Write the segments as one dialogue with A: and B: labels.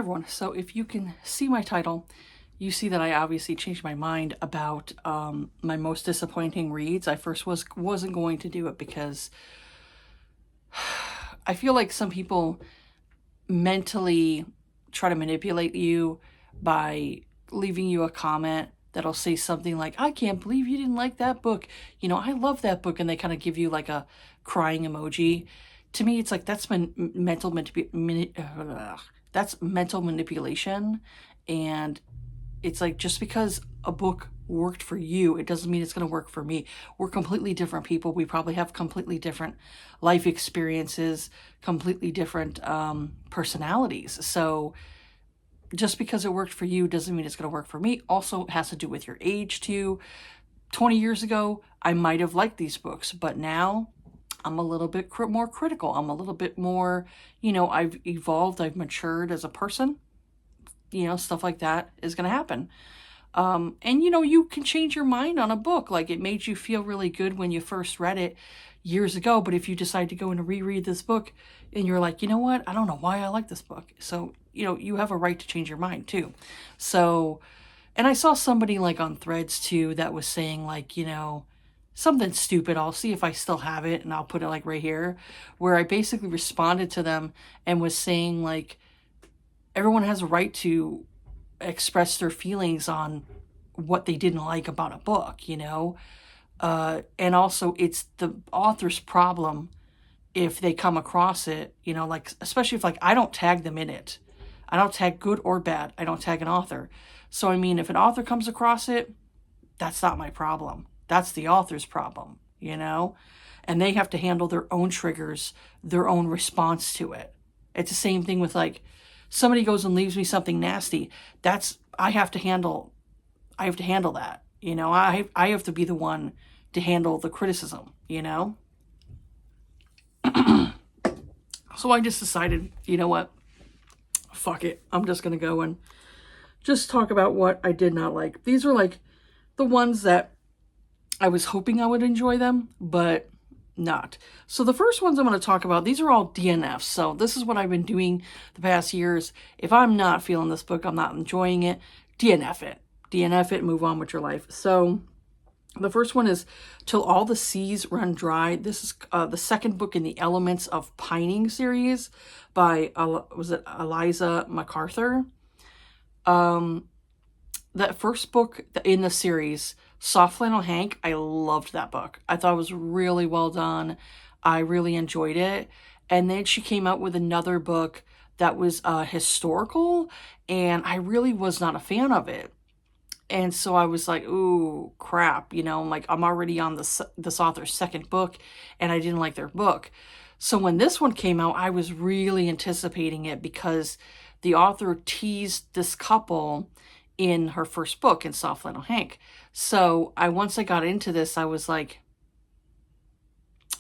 A: everyone. So if you can see my title, you see that I obviously changed my mind about my most disappointing reads. I first wasn't going to do it because I feel like some people mentally try to manipulate you by leaving you a comment that'll say something like, I can't believe you didn't like that book. You know, I love that book. And they kind of give you like a crying emoji. To me, it's like that's that's mental manipulation. And it's like, just because a book worked for you, it doesn't mean it's going to work for me. We're completely different people. We probably have completely different life experiences, completely different personalities. So just because it worked for you doesn't mean it's going to work for me. Also, it has to do with your age too. 20 years ago, I might have liked these books, but now I'm a little bit more critical. I'm a little bit more, I've evolved, I've matured as a person. Stuff like that is going to happen. And you can change your mind on a book. Like, it made you feel really good when you first read it years ago, but if you decide to go and reread this book and you're like, you know what, I don't know why I like this book. So, you have a right to change your mind too. So, and I saw somebody like on Threads too that was saying like, something stupid. I'll see if I still have it and I'll put it like right here, where I basically responded to them and was saying like, everyone has a right to express their feelings on what they didn't like about a book, and also it's the author's problem if they come across it, like, especially if like I don't tag them in it. I don't tag good or bad. I don't tag an author. So, I mean, if an author comes across it, that's not my problem. That's the author's problem, and they have to handle their own triggers, their own response to it. It's the same thing with like, somebody goes and leaves me something nasty. I have to handle that. I have to be the one to handle the criticism, So I just decided, you know what? Fuck it. I'm just going to go and just talk about what I did not like. These are like the ones that I was hoping I would enjoy them, but not. So the first ones I'm going to talk about, these are all DNFs. So this is what I've been doing the past years. If I'm not feeling this book, I'm not enjoying it, DNF it. DNF it, move on with your life. So the first one is Till All the Seas Run Dry. This is the second book in the Elements of Pining series by, Eliza MacArthur. That first book in the series, Soft Flannel Hank, I loved that book. I thought it was really well done. I really enjoyed it. And then she came out with another book that was historical, and I really was not a fan of it. And so I was like, ooh, crap, like I'm already on this author's second book, and I didn't like their book. So when this one came out, I was really anticipating it because the author teased this couple in her first book, in Soft Flannel Hank. So once I got into this, I was like,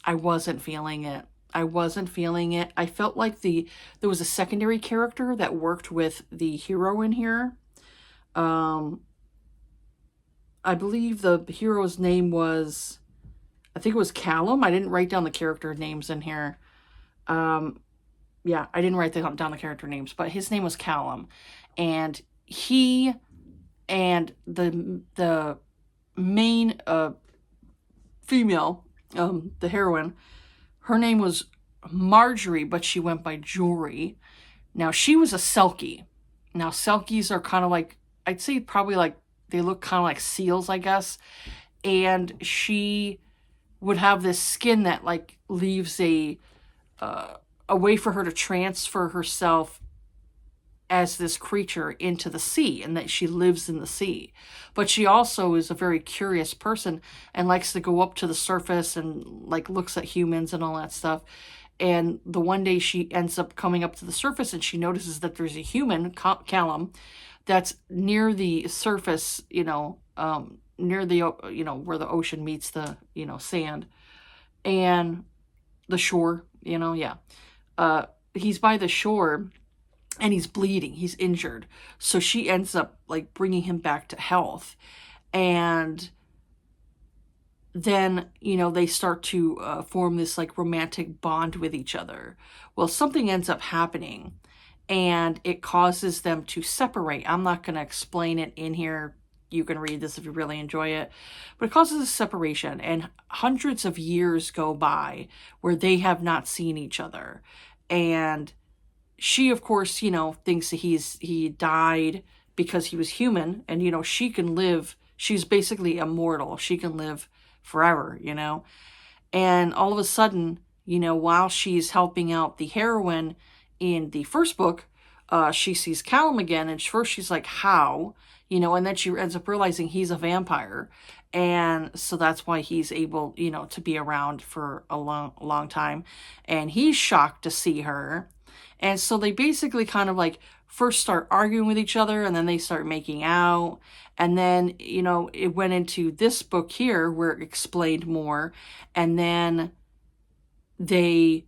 A: I wasn't feeling it. I felt like there was a secondary character that worked with the hero in here. I believe the hero's name was, I think it was Callum. I didn't write down the character names in here. Yeah, I didn't write down the character names, but his name was Callum. And he and the main female, the heroine, her name was Marjorie, but she went by Jory. Now, she was a Selkie. Now, Selkies are kind of like, I'd say probably like, they look kind of like seals, I guess. And she would have this skin that like leaves a way for her to transfer herself as this creature into the sea, and that she lives in the sea. But she also is a very curious person and likes to go up to the surface and like looks at humans and all that stuff. And the one day she ends up coming up to the surface and she notices that there's a human, Callum, that's near the surface, near the, where the ocean meets the, sand and the shore, he's by the shore and he's bleeding, he's injured. So she ends up like bringing him back to health. And then, they start to form this like romantic bond with each other. Well, something ends up happening. and it causes them to separate. I'm not going to explain it in here. You can read this if you really enjoy it. But it causes a separation, and hundreds of years go by where they have not seen each other. And she, of course, thinks that he died because he was human, and, she can live. She's basically immortal. She can live forever, And all of a sudden, while she's helping out the heroine in the first book, she sees Callum again, and first she's like, how? And then she ends up realizing he's a vampire. And so that's why he's able, to be around for a long time. And he's shocked to see her. And so they basically kind of like first start arguing with each other, and then they start making out. And then, it went into this book here where it explained more. And then they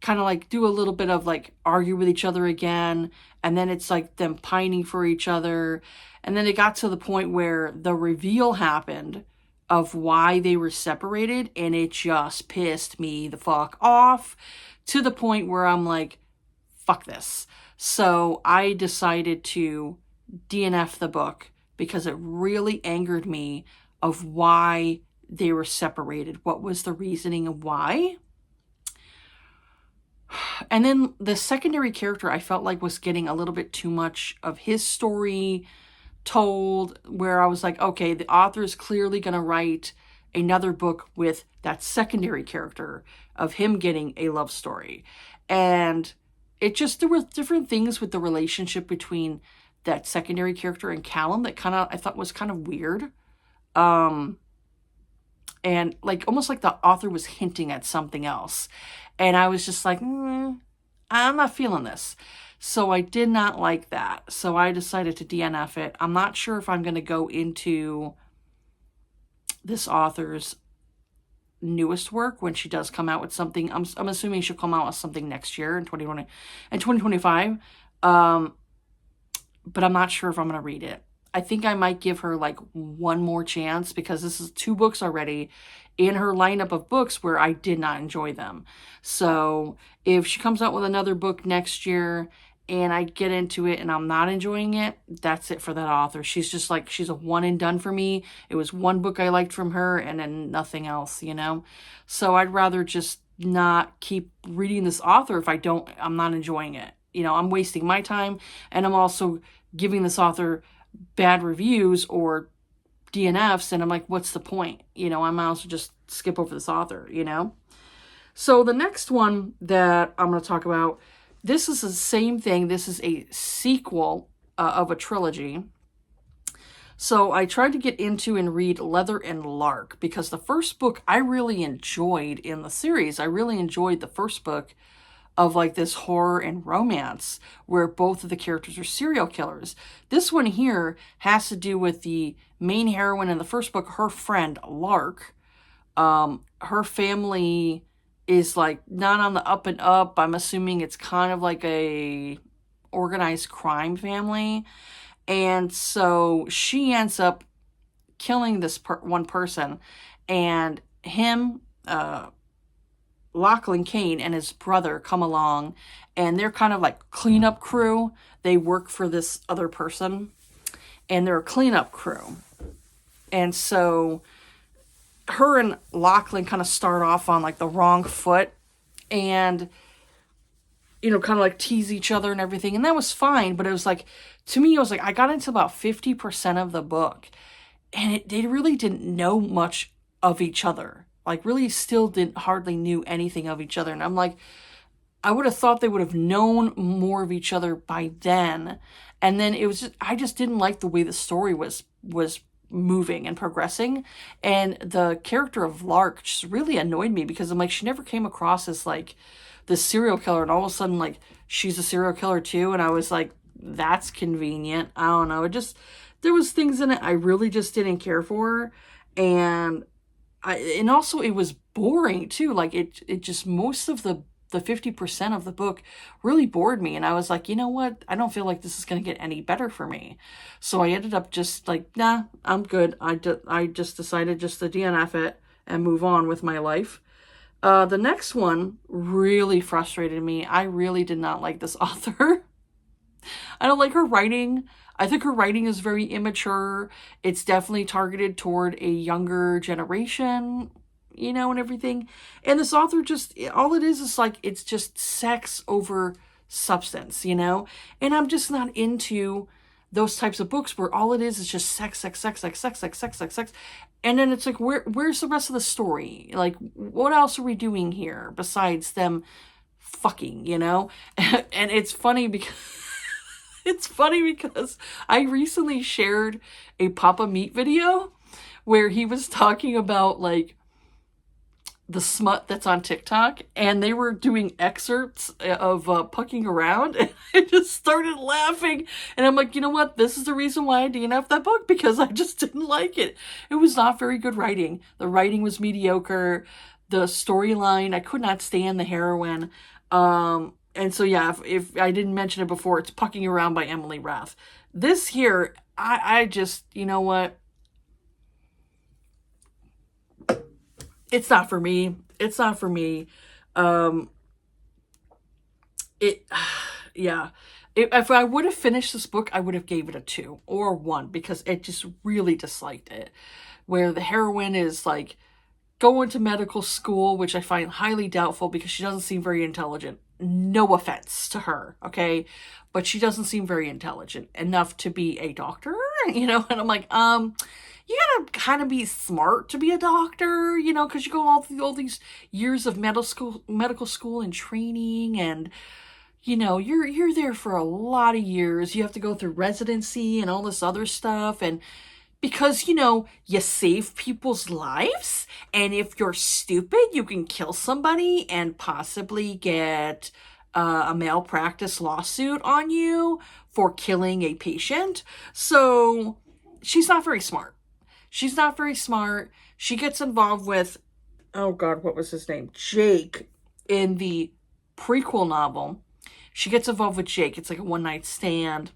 A: kind of like do a little bit of like argue with each other again. And then it's like them pining for each other. And then it got to the point where the reveal happened of why they were separated. And it just pissed me the fuck off to the point where I'm like, fuck this. So I decided to DNF the book because it really angered me of why they were separated. What was the reasoning of why? And then the secondary character I felt like was getting a little bit too much of his story told, where I was like, okay, the author is clearly going to write another book with that secondary character of him getting a love story. And there were different things with the relationship between that secondary character and Callum that I thought was kind of weird. And like almost like the author was hinting at something else. And I was just like, I'm not feeling this. So I did not like that. So I decided to DNF it. I'm not sure if I'm going to go into this author's newest work when she does come out with something. I'm assuming she'll come out with something next year in 2020 and 2025. But I'm not sure if I'm going to read it. I think I might give her like one more chance because this is 2 books already in her lineup of books where I did not enjoy them. So if she comes out with another book next year and I get into it and I'm not enjoying it, that's it for that author. She's just like, she's a one and done for me. It was one book I liked from her and then nothing else, So I'd rather just not keep reading this author if I'm not enjoying it. I'm wasting my time, and I'm also giving this author bad reviews or DNFs, and I'm like, what's the point? I might also just skip over this author, So the next one that I'm going to talk about, this is the same thing. This is a sequel of a trilogy. So I tried to get into and read Leather and Lark because the first book I really enjoyed in the series. I really enjoyed the first book of like this horror and romance where both of the characters are serial killers. This one here has to do with the main heroine in the first book, her friend Lark. Her family is like not on the up and up. I'm assuming it's kind of like a organized crime family. And so she ends up killing this one person, and him, Lachlan Kane and his brother come along, and they're kind of like cleanup crew. They work for this other person, and they're a cleanup crew. And so her and Lachlan kind of start off on like the wrong foot and, kind of like tease each other and everything. And that was fine. But it was like, to me, it was like, I got into about 50% of the book, and they really didn't know much of each other. Like really still hardly knew anything of each other. And I'm like, I would have thought they would have known more of each other by then. And then it was I just didn't like the way the story was moving and progressing. And the character of Lark just really annoyed me because I'm like, she never came across as like the serial killer. And all of a sudden, like, she's a serial killer too. And I was like, that's convenient. I don't know. There was things in it I really just didn't care for. And also it was boring too. Like it just, most of the 50% of the book really bored me. And I was like, you know what? I don't feel like this is going to get any better for me. So I ended up just like, nah, I'm good. I just decided just to DNF it and move on with my life. The next one really frustrated me. I really did not like this author. I don't like her writing. I think her writing is very immature. It's definitely targeted toward a younger generation, you know, and everything. And this author just, all it is like, it's just sex over substance, you know? And I'm just not into those types of books where all it is just sex, sex, sex, sex, sex, sex, sex, sex, sex. And then it's like, where's the rest of the story? Like, what else are we doing here besides them fucking, you know? And it's funny because I recently shared a Papa Meat video where he was talking about like the smut that's on TikTok, and they were doing excerpts of pucking around, and I just started laughing, and I'm like, you know what, this is the reason why I DNF'd that book, because I just didn't like it. It was not very good writing. The writing was mediocre. The storyline, I could not stand the heroine. And so yeah, if I didn't mention it before, it's Pucking Around by Emily Rath. This here, I just, you know what, it's not for me. It's not for me. Yeah. If I would have finished this book, I would have gave it a 2 or 1, because it just really disliked it. Where the heroine is like going to medical school, which I find highly doubtful because she doesn't seem very intelligent. No offense to her, okay? But she doesn't seem very intelligent enough to be a doctor, you know? And I'm like, you gotta kind of be smart to be a doctor, you know, because you go all these years of medical school and training, and you know, you're there for a lot of years. You have to go through residency and all this other stuff, and because, you know, you save people's lives, and if you're stupid, you can kill somebody and possibly get a malpractice lawsuit on you for killing a patient. So she's not very smart. She's not very smart. She gets involved with, oh God, what was his name? Jake in the prequel novel. She gets involved with Jake. It's like a one-night stand.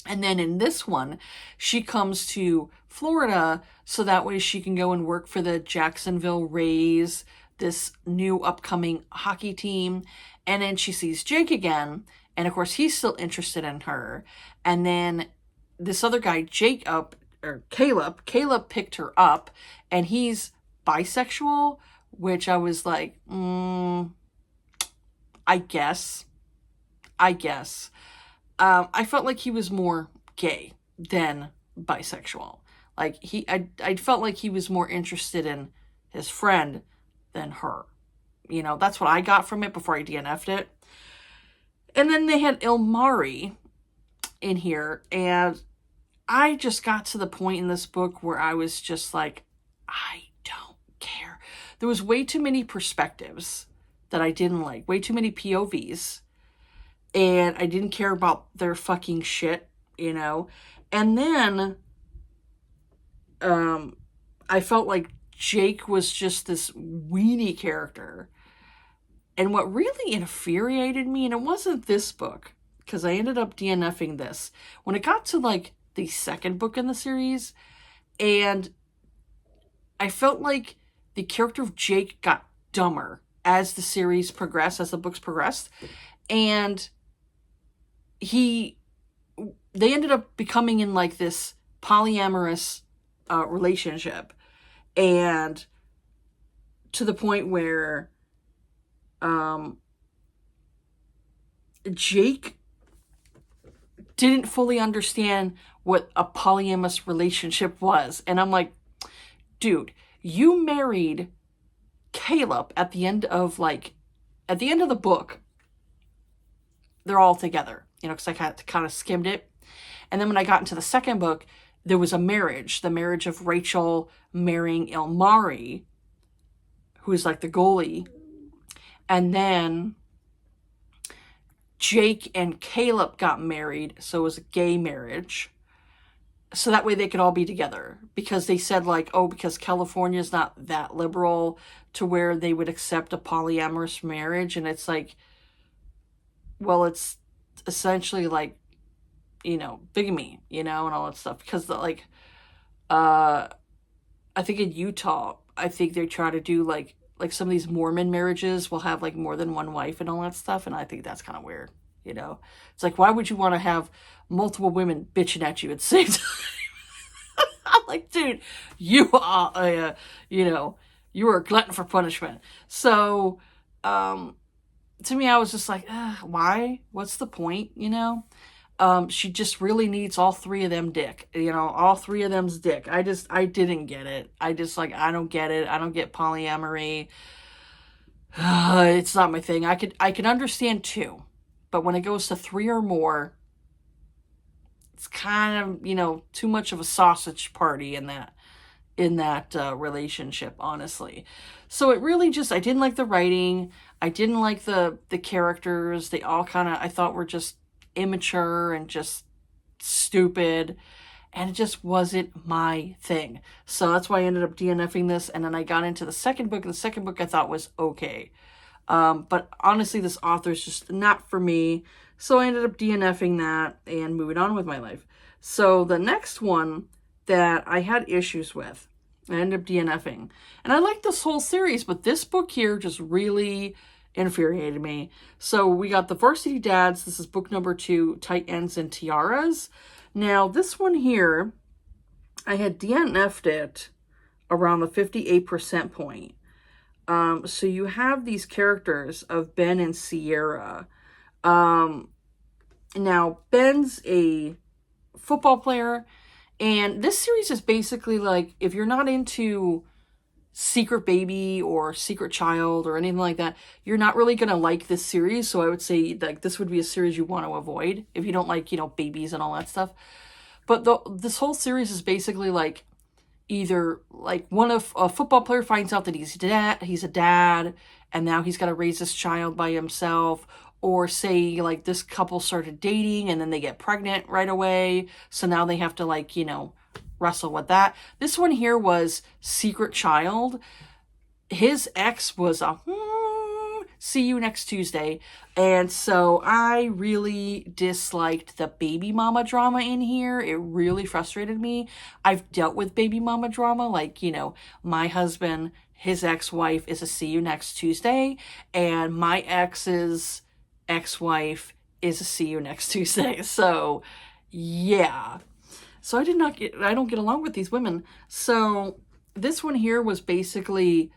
A: And then in this one, she comes to Florida so that way she can go and work for the Jacksonville Rays, this new upcoming hockey team. And then she sees Jake again. And of course, he's still interested in her. And then this other guy, Caleb picked her up, and he's bisexual, which I was like, I guess. I felt like he was more gay than bisexual. Like I felt like he was more interested in his friend than her. You know, that's what I got from it before I DNF'd it. And then they had Ilmari in here, and I just got to the point in this book where I was just like, I don't care. There was way too many perspectives that I didn't like, way too many POVs. And I didn't care about their fucking shit, you know? And then, I felt like Jake was just this weenie character. And what really infuriated me, and it wasn't this book, because I ended up DNFing this, when it got to like the second book in the series, and I felt like the character of Jake got dumber as the series progressed, as the books progressed, and they ended up becoming in like this polyamorous relationship, and to the point where Jake didn't fully understand what a polyamorous relationship was. And I'm like, dude, you married Caleb at the end of the book. They're all together, you know, because I kind of skimmed it. And then when I got into the second book, there was a marriage, the marriage of Rachel marrying Ilmari, who is like the goalie. And then Jake and Caleb got married, so it was a gay marriage. So that way they could all be together. Because they said like, oh, because California's not that liberal to where they would accept a polyamorous marriage. And it's like, well, it's essentially like, you know, bigamy, you know, and all that stuff. Because I think in Utah, I think they try to do like some of these Mormon marriages will have like more than one wife and all that stuff. And I think that's kind of weird. you know? It's like, why would you want to have multiple women bitching at you at the same time? I'm like, dude, you are, you know, you are a glutton for punishment. So, to me, I was just like, why? What's the point, you know? She just really needs all three of them dick, you know, all three of them's dick. I didn't get it. I just like, I don't get it. I don't get polyamory. It's not my thing. I could understand two, but when it goes to three or more, it's kind of, you know, too much of a sausage party in that relationship, honestly. So it really just, I didn't like the writing. I didn't like the characters. They all kind of, I thought, were just immature and just stupid, and it just wasn't my thing. So that's why I ended up DNFing this, and then I got into the second book. The second book I thought was okay. But honestly, this author's just not for me. So I ended up DNFing that and moving on with my life. So the next one that I had issues with, I ended up DNFing. And I liked this whole series, but this book here just really infuriated me. So we got The Varsity Dads. This is book number 2, Tight Ends and Tiaras. Now, this one here, I had DNF'd it around the 58% point. So you have these characters of Ben and Sierra. Now, Ben's a football player, and this series is basically like, if you're not into Secret Baby or Secret Child or anything like that, you're not really going to like this series. So I would say like this would be a series you want to avoid if you don't like, you know, babies and all that stuff. But this whole series is basically like, either like a football player finds out that he's a dad, and now he's got to raise this child by himself, or say like this couple started dating and then they get pregnant right away, so now they have to like, you know, wrestle with that. This one here was Secret Child. His ex was a see you next Tuesday. And so I really disliked the baby mama drama in here. It really frustrated me. I've dealt with baby mama drama, like, you know, my husband, his ex-wife is a see you next Tuesday, and my ex's ex-wife is a see you next Tuesday. So yeah. So I don't get along with these women. So this one here was basically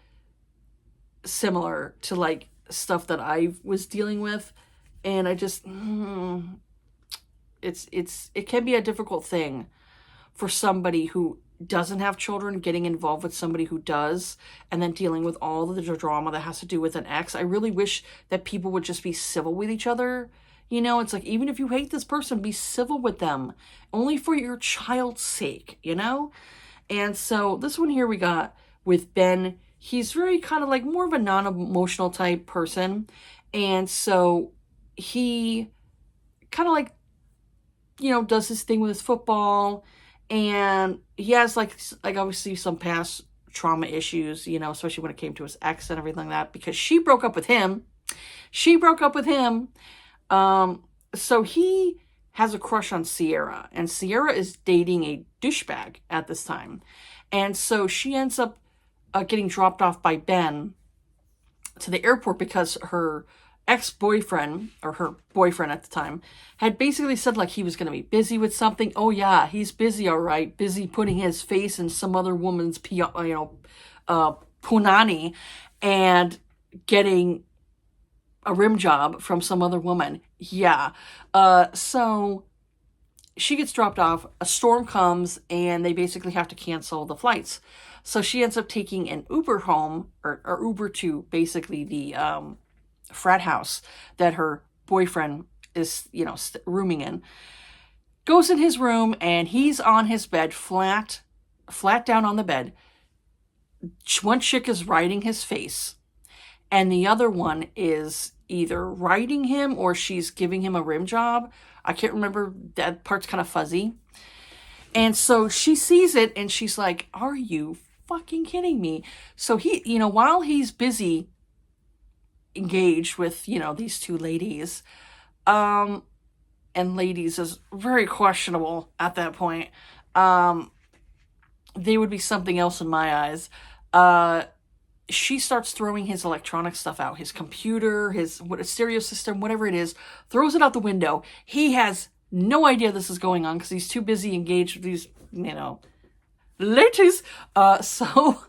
A: similar to like stuff that I was dealing with, and I just it can be a difficult thing for somebody who doesn't have children getting involved with somebody who does, and then dealing with all the drama that has to do with an ex. I really wish that people would just be civil with each other. You know, it's like, even if you hate this person, be civil with them, only for your child's sake, you know? And so this one here we got with Ben. He's very kind of like more of a non-emotional type person. And so he kind of like, you know, does his thing with his football. And he has like obviously some past trauma issues, you know, especially when it came to his ex and everything like that, because she broke up with him. So he has a crush on Sierra, and Sierra is dating a douchebag at this time. And so she ends up getting dropped off by Ben to the airport because her ex-boyfriend, or her boyfriend at the time, had basically said like he was going to be busy with something. Oh yeah, he's busy, all right. Busy putting his face in some other woman's, punani, and getting a rim job from some other woman. Yeah. So she gets dropped off. A storm comes, and they basically have to cancel the flights. So she ends up taking an Uber home, or Uber to basically the frat house that her boyfriend is, you know, rooming in. Goes in his room, and he's on his bed, flat down on the bed. One chick is riding his face, and the other one is either riding him or she's giving him a rim job. I can't remember. That part's kind of fuzzy. And so she sees it, and she's like, are you fucking kidding me? So he, you know, while he's busy engaged with, you know, these two ladies, and ladies is very questionable at that point. They would be something else in my eyes. she starts throwing his electronic stuff out, his computer, his stereo system, whatever it is, throws it out the window. He has no idea this is going on because he's too busy engaged with these, ladies. So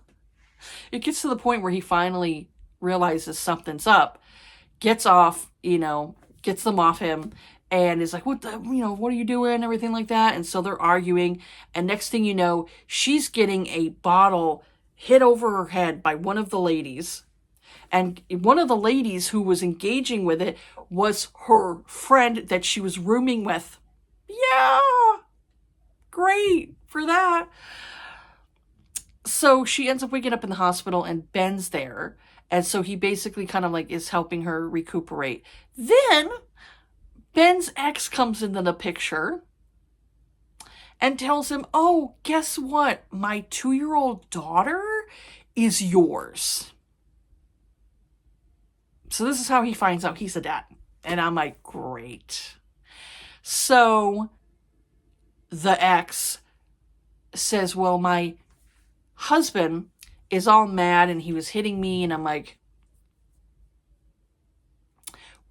A: it gets to the point where he finally realizes something's up, gets off, gets them off him, and is like, what are you doing? Everything like that. And so they're arguing. And next thing you know, she's getting a bottle hit over her head by one of the ladies. And one of the ladies who was engaging with it was her friend that she was rooming with. Yeah, great for that. So she ends up waking up in the hospital and Ben's there. And so he basically kind of like is helping her recuperate. Then Ben's ex comes into the picture and tells him, oh, guess what? My 2-year-old daughter is yours. So this is how he finds out he's a dad. And I'm like, great. So the ex says, well, my husband is all mad and he was hitting me. And I'm like,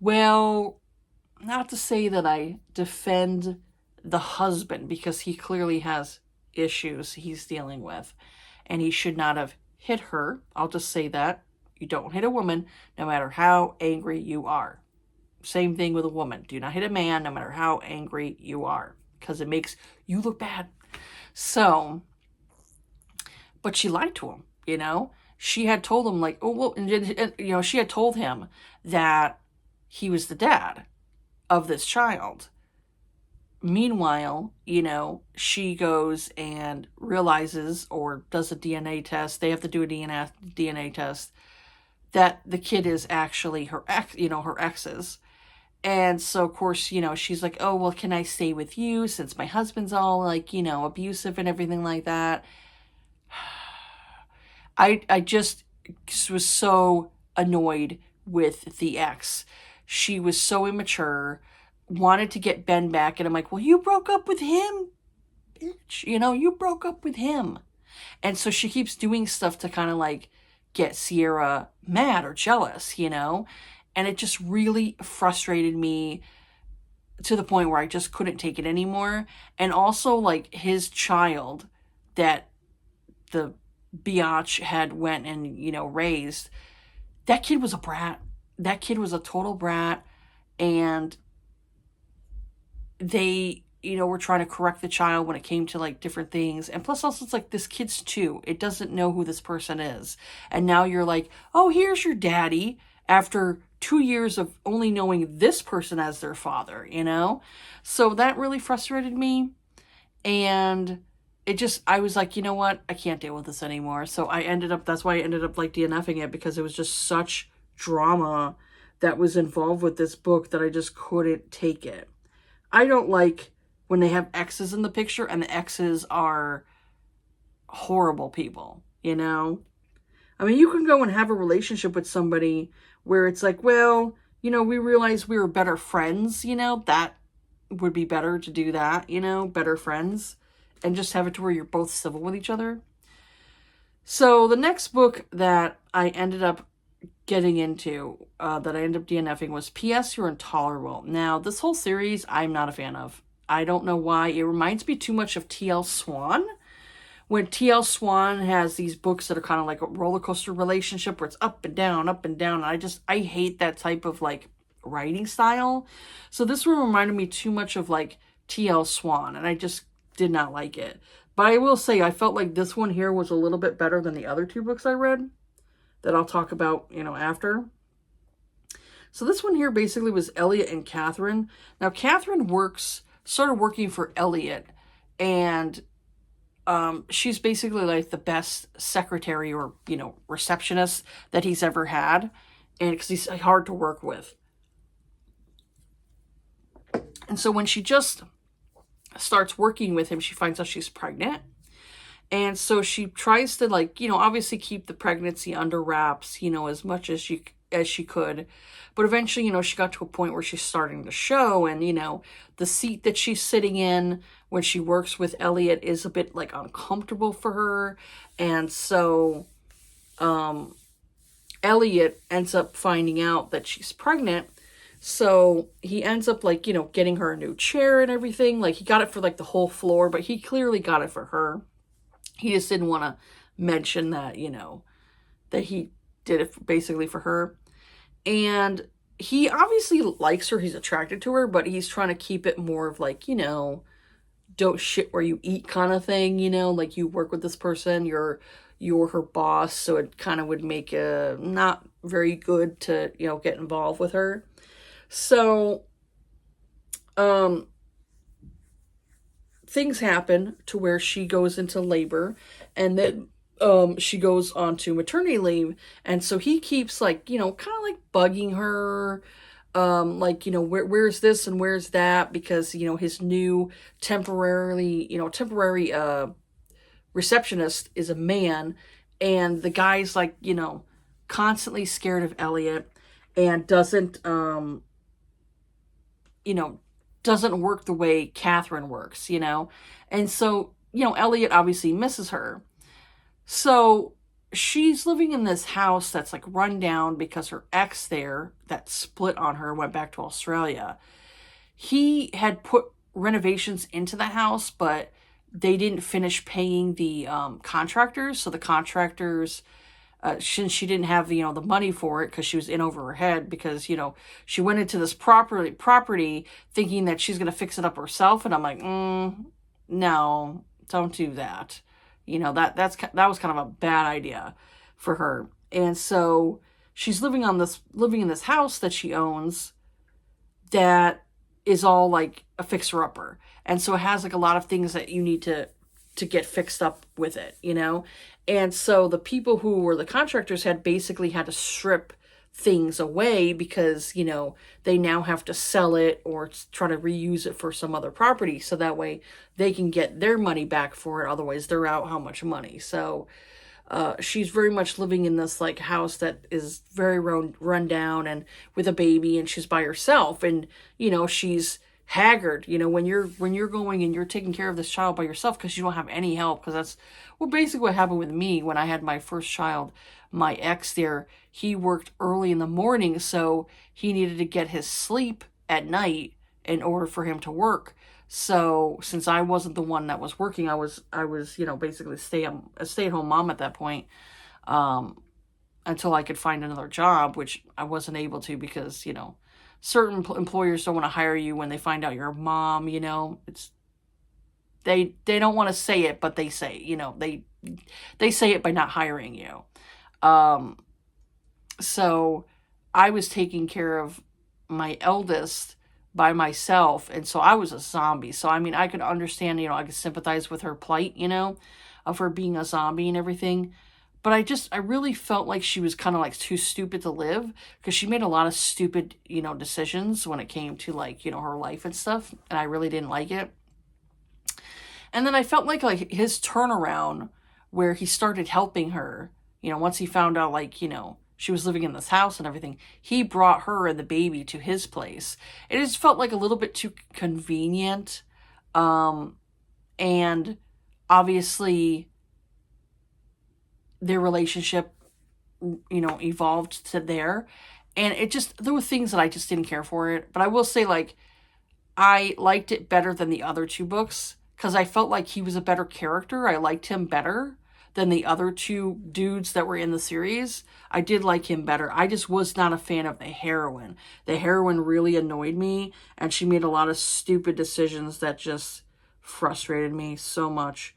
A: well, not to say that I defend the husband, because he clearly has issues he's dealing with and he should not have hit her. I'll just say that. You don't hit a woman no matter how angry you are. Same thing with a woman. Do not hit a man no matter how angry you are, because it makes you look bad. So, but she lied to him, She had told him like, oh, well, and she had told him that he was the dad of this child. Meanwhile, she goes and realizes or does a DNA test. They have to do a DNA test that the kid is actually her ex, her ex's. And so, of course, she's like, oh, well, can I stay with you since my husband's all like, abusive and everything like that. I just was so annoyed with the ex. She was so immature, wanted to get Ben back. And I'm like, well, you broke up with him, bitch. You broke up with him. And so she keeps doing stuff to kind of like get Sierra mad or jealous, And it just really frustrated me to the point where I just couldn't take it anymore. And also like his child that the biatch had went and, raised, that kid was a brat. That kid was a total brat. And they, were trying to correct the child when it came to like different things. And plus also it's like, this kid's 2. It doesn't know who this person is. And now you're like, oh, here's your daddy after 2 years of only knowing this person as their father, So that really frustrated me. And I was like, you know what? I can't deal with this anymore. So that's why I ended up like DNFing it, because it was just such drama that was involved with this book that I just couldn't take it. I don't like when they have exes in the picture and the exes are horrible people, I mean, you can go and have a relationship with somebody where it's like, well, we realized we were better friends, that would be better to do that, better friends, and just have it to where you're both civil with each other. So the next book that I ended up getting into, that I ended up DNFing, was P.S. You're Intolerable. Now, this whole series, I'm not a fan of. I don't know why. It reminds me too much of T.L. Swan. When T.L. Swan has these books that are kind of like a roller coaster relationship where it's up and down, up and down. And I hate that type of like writing style. So this one reminded me too much of like T.L. Swan, and I just did not like it. But I will say, I felt like this one here was a little bit better than the other 2 books I read that I'll talk about, after. So this one here basically was Elliot and Catherine. Now, Catherine started working for Elliot, and she's basically like the best secretary or, receptionist that he's ever had. And because he's hard to work with. And so when she just starts working with him, she finds out she's pregnant. And so she tries to like, obviously keep the pregnancy under wraps, as much as she could. But eventually, she got to a point where she's starting to show, and, the seat that she's sitting in when she works with Elliot is a bit like uncomfortable for her. And so, Elliot ends up finding out that she's pregnant. So he ends up like, getting her a new chair and everything. Like he got it for like the whole floor, but he clearly got it for her. He just didn't want to mention that, that he did it basically for her. And he obviously likes her. He's attracted to her, but he's trying to keep it more of like, don't shit where you eat kind of thing, like you work with this person, you're her boss, so it kind of would make it not very good to, get involved with her. So, things happen to where she goes into labor, and then she goes on to maternity leave, and so he keeps like, kind of like bugging her, like, where's this and where's that, because, his new temporary receptionist is a man, and the guy's like, constantly scared of Elliot, and doesn't work the way Catherine works, and so, Elliot obviously misses her. So she's living in this house that's like run down because her ex there that split on her, went back to Australia. He had put renovations into the house, but they didn't finish paying the contractors. So the contractors, since she didn't have the money for it because she was in over her head, because she went into this property thinking that she's gonna fix it up herself, and I'm like, no, don't do that. That was kind of a bad idea for her. And so she's living in this house that she owns that is all like a fixer-upper. And so it has like a lot of things that you need to get fixed up with it, And so the people who were the contractors had basically had to strip things away because, they now have to sell it or try to reuse it for some other property. So that way they can get their money back for it. Otherwise they're out how much money. So she's very much living in this like house that is very run down and with a baby, and she's by herself, and, she's haggard, when you're going and you're taking care of this child by yourself because you don't have any help, because that's basically what happened with me when I had my first child. My ex there, he worked early in the morning, so he needed to get his sleep at night in order for him to work. So since I wasn't the one that was working, I was basically a stay-at-home mom at that point, until I could find another job, which I wasn't able to because, certain employers don't want to hire you when they find out you're a mom, it's they don't want to say it, but they say, they say it by not hiring you. So I was taking care of my eldest by myself, and so I was a zombie. So I mean, I could understand, I could sympathize with her plight, of her being a zombie and everything. But I really felt like she was kind of like too stupid to live, because she made a lot of stupid, decisions when it came to like, her life and stuff. And I really didn't like it. And then I felt like his turnaround where he started helping her, once he found out like, she was living in this house and everything, he brought her and the baby to his place. It just felt like a little bit too convenient. And obviously their relationship, evolved to there. And there were things that I just didn't care for it. But I will say, like, I liked it better than the other two books because I felt like he was a better character. I liked him better than the other two dudes that were in the series. I did like him better. I just was not a fan of the heroine. The heroine really annoyed me, and she made a lot of stupid decisions that just frustrated me so much.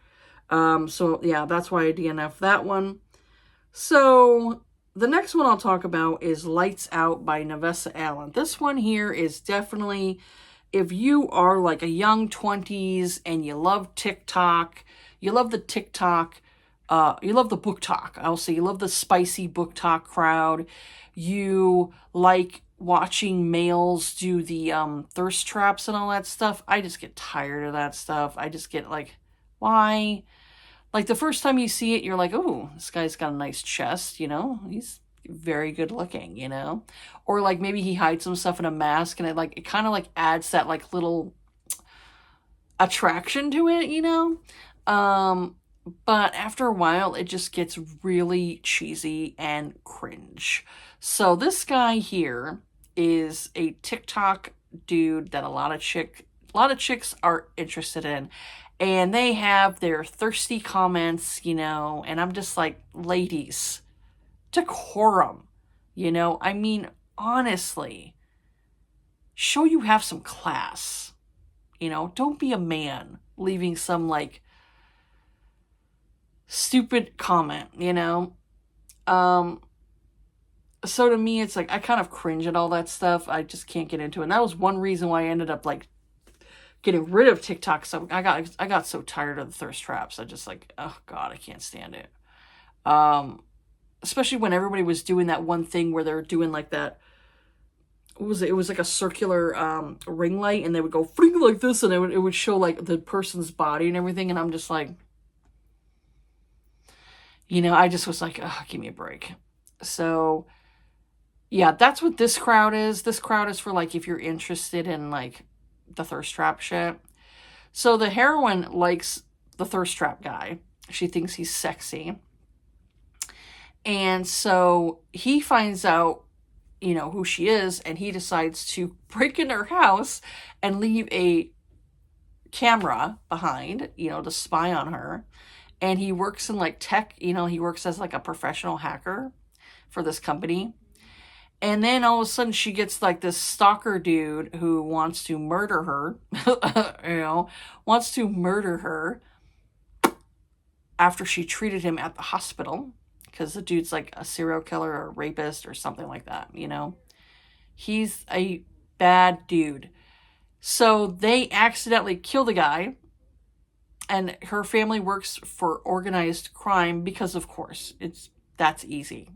A: So yeah, that's why I DNF that one. So the next one I'll talk about is Lights Out by Nevessa Allen. This one here is definitely, if you are like a young 20s and you love TikTok, you love the TikTok, you love the book talk. I'll say you love the spicy book talk crowd. You like watching males do the thirst traps and all that stuff. I just get tired of that stuff. I just get like, why? Like the first time you see it, you're like, oh, this guy's got a nice chest, he's very good looking, or like maybe he hides himself in a mask, and it kind of like adds that like little attraction to it, but after a while, it just gets really cheesy and cringe. So this guy here is a TikTok dude that a lot of chicks are interested in, and they have their thirsty comments, and I'm just like, ladies, decorum, I mean, honestly, show you have some class, don't be a man leaving some like stupid comment, so to me, it's like, I kind of cringe at all that stuff. I just can't get into it. And that was one reason why I ended up like getting rid of TikTok. So I got so tired of the thirst traps. I just like, oh God, I can't stand it. Especially when everybody was doing that one thing where they're doing like that. What was it? It was like a circular ring light, and they would go fling like this, and it would show like the person's body and everything. And I'm just like, I just was like, oh, give me a break. So yeah, that's what this crowd is. This crowd is for like if you're interested in like the thirst trap shit. So the heroine likes the thirst trap guy. She thinks he's sexy. And so he finds out, who she is, and he decides to break in her house and leave a camera behind, to spy on her. And he works in like tech, he works as like a professional hacker for this company. And then all of a sudden she gets like this stalker dude who wants to murder her, wants to murder her after she treated him at the hospital, because the dude's like a serial killer or a rapist or something like that, He's a bad dude. So they accidentally kill the guy, and her family works for organized crime because, of course, that's easy.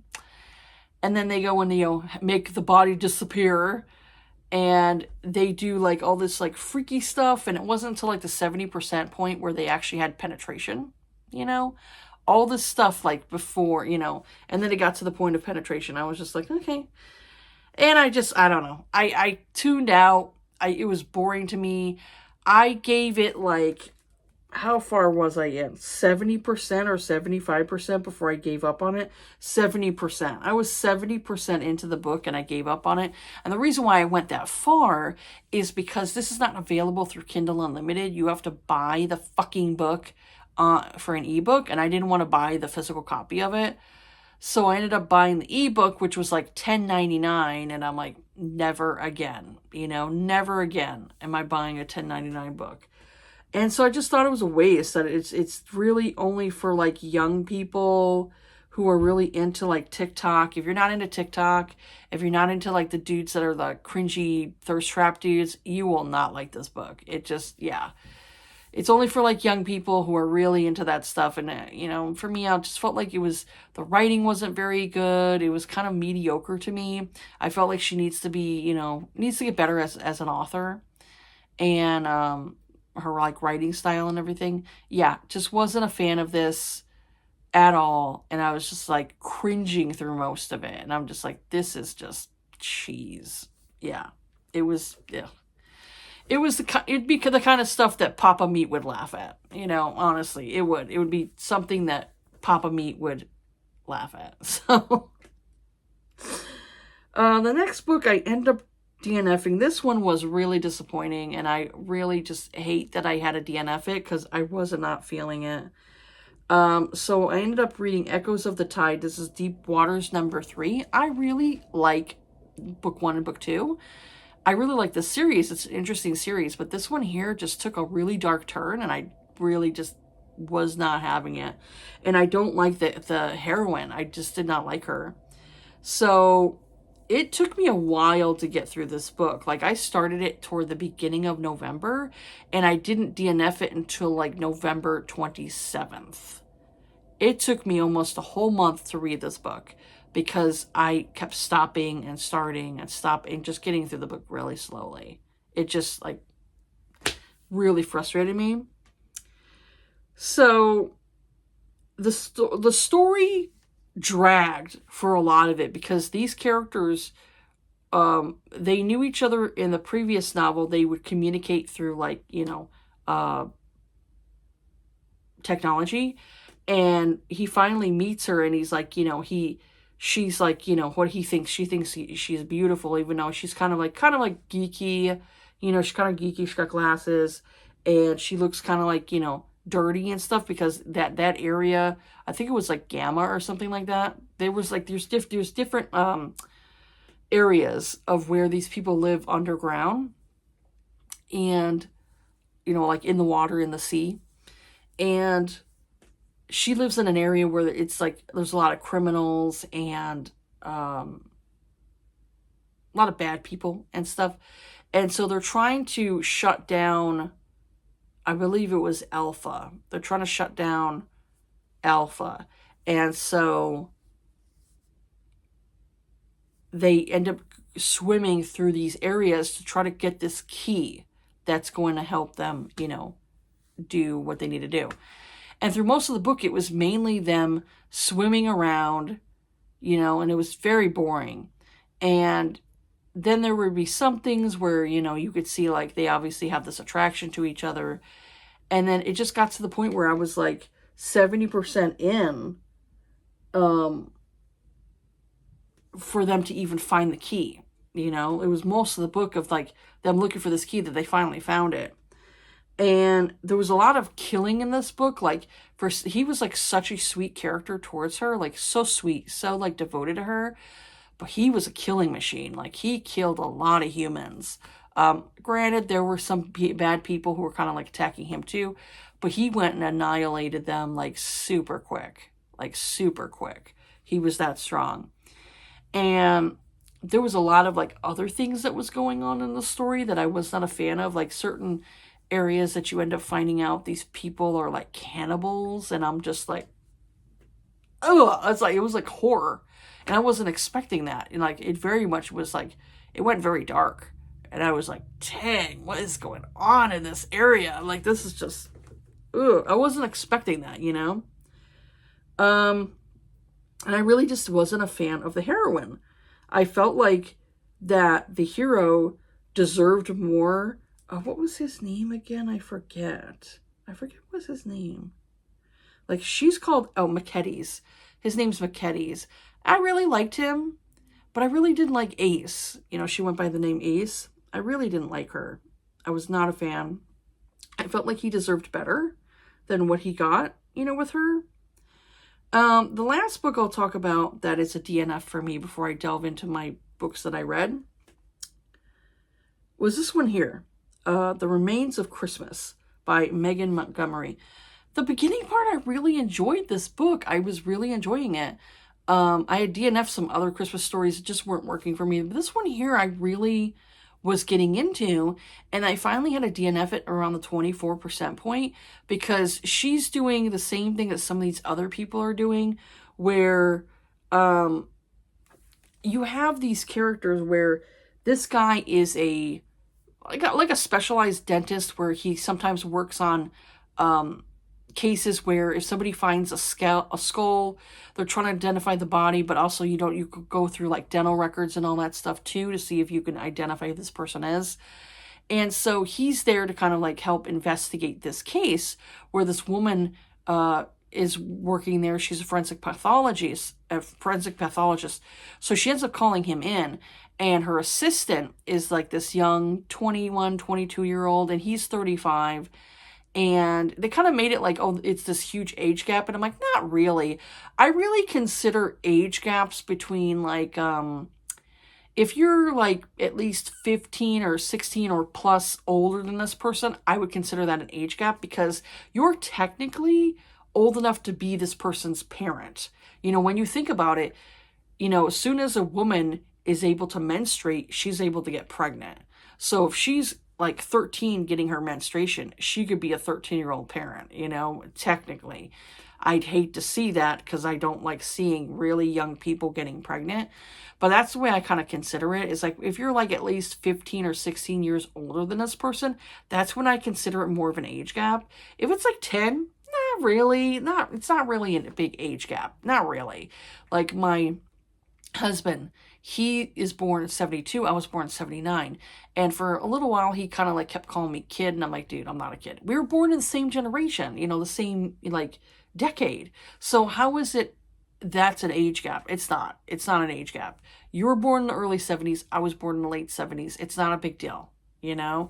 A: And then they go and, make the body disappear. And they do like all this like freaky stuff. And it wasn't until like the 70% point where they actually had penetration, all this stuff like before, and then it got to the point of penetration. I was just like, okay. And I don't know. I tuned out. It was boring to me. I gave it like, how far was I in? 70% or 75% before I gave up on it? 70%. I was 70% into the book and I gave up on it. And the reason why I went that far is because this is not available through Kindle Unlimited. You have to buy the fucking book for an ebook, and I didn't want to buy the physical copy of it. So I ended up buying the ebook, which was like $10.99, and I'm like, never again. Never again am I buying a $10.99 book. And so I just thought it was a waste, that it's really only for like young people who are really into like TikTok. If you're not into TikTok, if you're not into like the dudes that are the cringy thirst trap dudes, you will not like this book. It just, yeah. It's only for like young people who are really into that stuff. And, for me, I just felt like the writing wasn't very good. It was kind of mediocre to me. I felt like she needs to be, needs to get better as an author. And, her like writing style and everything. Yeah, just wasn't a fan of this at all. And I was just like cringing through most of it. And I'm just like, this is just cheese. Yeah, it was, yeah. It'd be the kind of stuff that Papa Meat would laugh at. Honestly, it would. It would be something that Papa Meat would laugh at. So, the next book I end up DNFing. This one was really disappointing, and I really just hate that I had to DNF it because I was not feeling it. So I ended up reading Echoes of the Tide. This is Deep Waters #3. I really like book 1 and book 2. I really like the series. It's an interesting series, but this one here just took a really dark turn, and I really just was not having it. And I don't like the heroine. I just did not like her. So it took me a while to get through this book. Like, I started it toward the beginning of November, and I didn't DNF it until like November 27th. It took me almost a whole month to read this book because I kept stopping and starting and stopping, just getting through the book really slowly. It just like really frustrated me. So the story dragged for a lot of it because these characters, they knew each other in the previous novel. They would communicate through like, technology. And he finally meets her, and he's like, she's like, what he thinks. She thinks she's beautiful, even though she's kind of like geeky. She's kind of geeky. She's got glasses, and she looks kind of like, dirty and stuff, because that area, I think it was like Gamma or something like that. There was like, there's different areas of where these people live underground, and, like in the water, in the sea. And she lives in an area where it's like there's a lot of criminals and a lot of bad people and stuff. And so they're trying to shut down, I believe it was Alpha. They're trying to shut down Alpha. And so they end up swimming through these areas to try to get this key that's going to help them, do what they need to do. And through most of the book, it was mainly them swimming around, and it was very boring. And then there would be some things where, you could see like they obviously have this attraction to each other. And then it just got to the point where I was like 70% in for them to even find the key. It was most of the book of like them looking for this key that they finally found it. And there was a lot of killing in this book. Like, he was like such a sweet character towards her, like so sweet, so like devoted to her. But he was a killing machine. Like, he killed a lot of humans. Granted, there were some bad people who were kind of like attacking him too, but he went and annihilated them like super quick. He was that strong. And there was a lot of like other things that was going on in the story that I was not a fan of, like certain areas that you end up finding out these people are like cannibals, and I'm just like, oh, it was like horror, and I wasn't expecting that. And like, it very much was like, it went very dark, and I was like, dang, what is going on in this area? Like, this is just, I wasn't expecting that, and I really just wasn't a fan of the heroine. I felt like that the hero deserved more. What was his name again? I forget what was his name. Like, she's called, Machetes. His name's Machetes. I really liked him, but I really didn't like Ace. She went by the name Ace. I really didn't like her. I was not a fan. I felt like he deserved better than what he got, with her. The last book I'll talk about that is a DNF for me before I delve into my books that I read was this one here. The Remains of Christmas by Megan Montgomery. The beginning part, I really enjoyed this book. I was really enjoying it. I had DNF'd some other Christmas stories that just weren't working for me. But this one here, I really was getting into. And I finally had a DNF it around the 24% point, because she's doing the same thing that some of these other people are doing, where you have these characters where this guy is like a specialized dentist, where he sometimes works on cases where if somebody finds a skull, they're trying to identify the body, but also you could go through like dental records and all that stuff too to see if you can identify who this person is. And so he's there to kind of like help investigate this case where this woman is working there. She's a forensic pathologist. So she ends up calling him in, and her assistant is like this young 21, 22-year-old, and he's 35. And they kind of made it like, oh, it's this huge age gap. And I'm like, not really. I really consider age gaps between like, if you're like at least 15 or 16 or plus older than this person, I would consider that an age gap, because you're technically old enough to be this person's parent. When you think about it, as soon as a woman is able to menstruate, she's able to get pregnant. So if she's like 13 getting her menstruation, she could be a 13-year-old parent, technically. I'd hate to see that, because I don't like seeing really young people getting pregnant. But that's the way I kind of consider it, is like, if you're like at least 15 or 16 years older than this person, that's when I consider it more of an age gap. If it's like 10, not really. It's not really a big age gap. Not really. Like my husband, he is born in 72. I was born in 79. And for a little while, he kind of like kept calling me kid. And I'm like, dude, I'm not a kid. We were born in the same generation, the same like decade. So how is it that's an age gap? It's not. It's not an age gap. You were born in the early 70s. I was born in the late 70s. It's not a big deal, you know?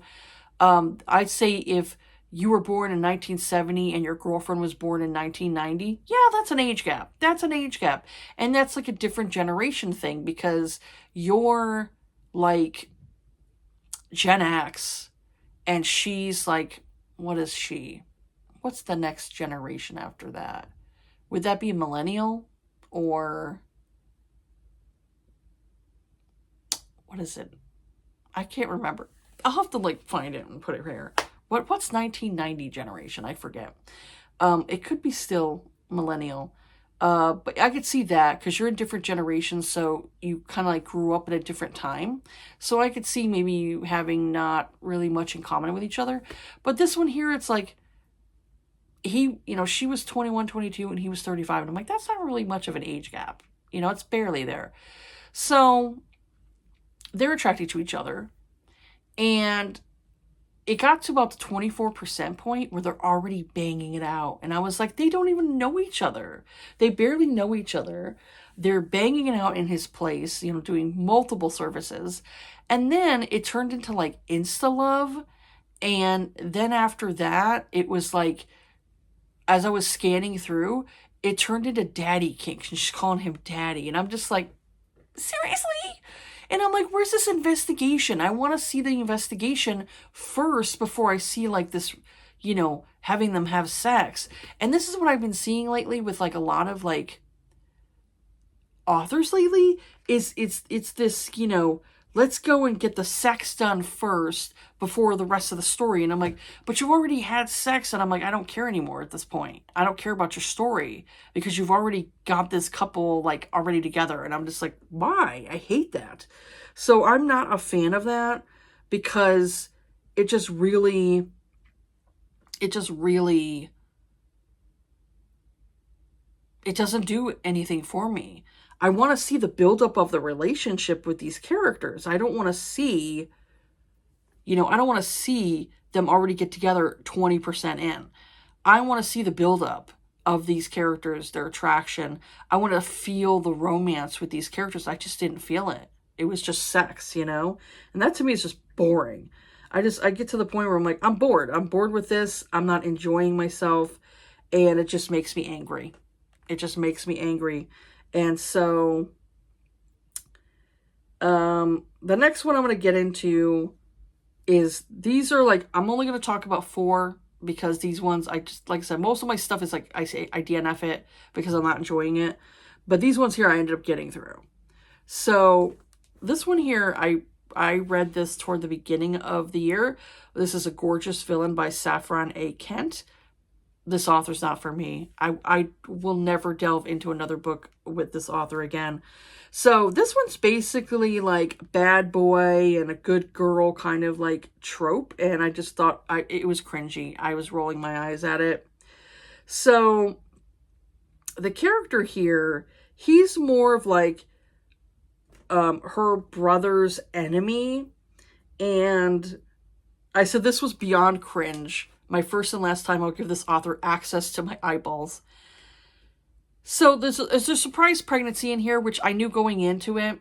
A: I'd say if you were born in 1970 and your girlfriend was born in 1990, yeah, that's an age gap. That's an age gap. And that's like a different generation thing because you're like Gen X and she's like, what is she? What's the next generation after that? Would that be a millennial or what is it? I can't remember. I'll have to like find it and put it here. What's 1990 generation? I forget. It could be still millennial. But I could see that because you're in different generations, so you kind of like grew up at a different time. So I could see maybe you having not really much in common with each other. But this one here, it's like she was 21, 22, and he was 35. And I'm like, that's not really much of an age gap. It's barely there. So they're attracted to each other. And it got to about the 24% point where they're already banging it out. And I was like, they don't even know each other. They barely know each other. They're banging it out in his place, doing multiple services. And then it turned into like insta love. And then after that, it was like, as I was scanning through, it turned into daddy kinks. And she's calling him daddy. And I'm just like, seriously? And I'm like, where's this investigation? I want to see the investigation first before I see like this, having them have sex. And this is what I've been seeing lately with like a lot of like authors lately is it's this, let's go and get the sex done first before the rest of the story. And I'm like, but you've already had sex. And I'm like, I don't care anymore at this point. I don't care about your story because you've already got this couple like already together. And I'm just like, why? I hate that. So I'm not a fan of that because it doesn't do anything for me. I want to see the buildup of the relationship with these characters. I don't want to see, them already get together 20% in. I want to see the buildup of these characters, their attraction. I want to feel the romance with these characters. I just didn't feel it. It was just sex, And that to me is just boring. I get to the point where I'm like, I'm bored. I'm bored with this. I'm not enjoying myself. And it just makes me angry. It just makes me angry. And so, the next one I'm going to get into is, these are like, I'm only going to talk about 4 because these ones, like I said, most of my stuff is like, I DNF it because I'm not enjoying it. But these ones here, I ended up getting through. So this one here, I read this toward the beginning of the year. This is A Gorgeous Villain by Saffron A. Kent. This author's not for me. I will never delve into another book with this author again. So this one's basically like bad boy and a good girl kind of like trope. And I just thought it was cringy. I was rolling my eyes at it. So the character here, he's more of like her brother's enemy. And I said this was beyond cringe. My first and last time I'll give this author access to my eyeballs. So there's a surprise pregnancy in here, which I knew going into it.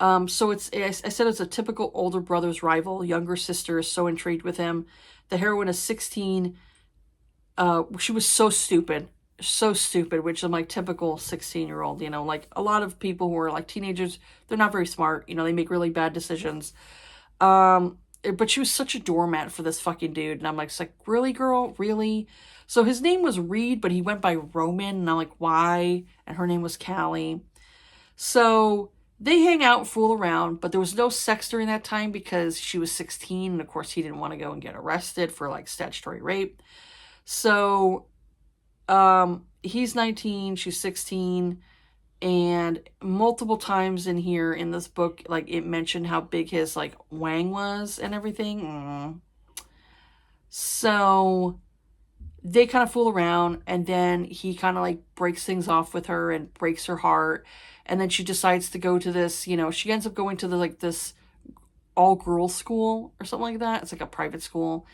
A: So I said it's a typical older brother's rival. Younger sister is so intrigued with him. The heroine is 16. She was so stupid, which I'm like typical 16-year-old, like a lot of people who are like teenagers, they're not very smart. They make really bad decisions. But she was such a doormat for this fucking dude. And I'm like, it's like, really, girl? Really? So his name was Reed, but he went by Roman. And I'm like, why? And her name was Callie. So they hang out, fool around. But there was no sex during that time because she was 16. And of course, he didn't want to go and get arrested for like statutory rape. So he's 19. She's 16. And multiple times in here in this book, like it mentioned how big his like wang was and everything. So they kind of fool around, and then he kind of like breaks things off with her and breaks her heart. And then she decides to go to this, she ends up going to this all girls school or something like that. It's like a private school.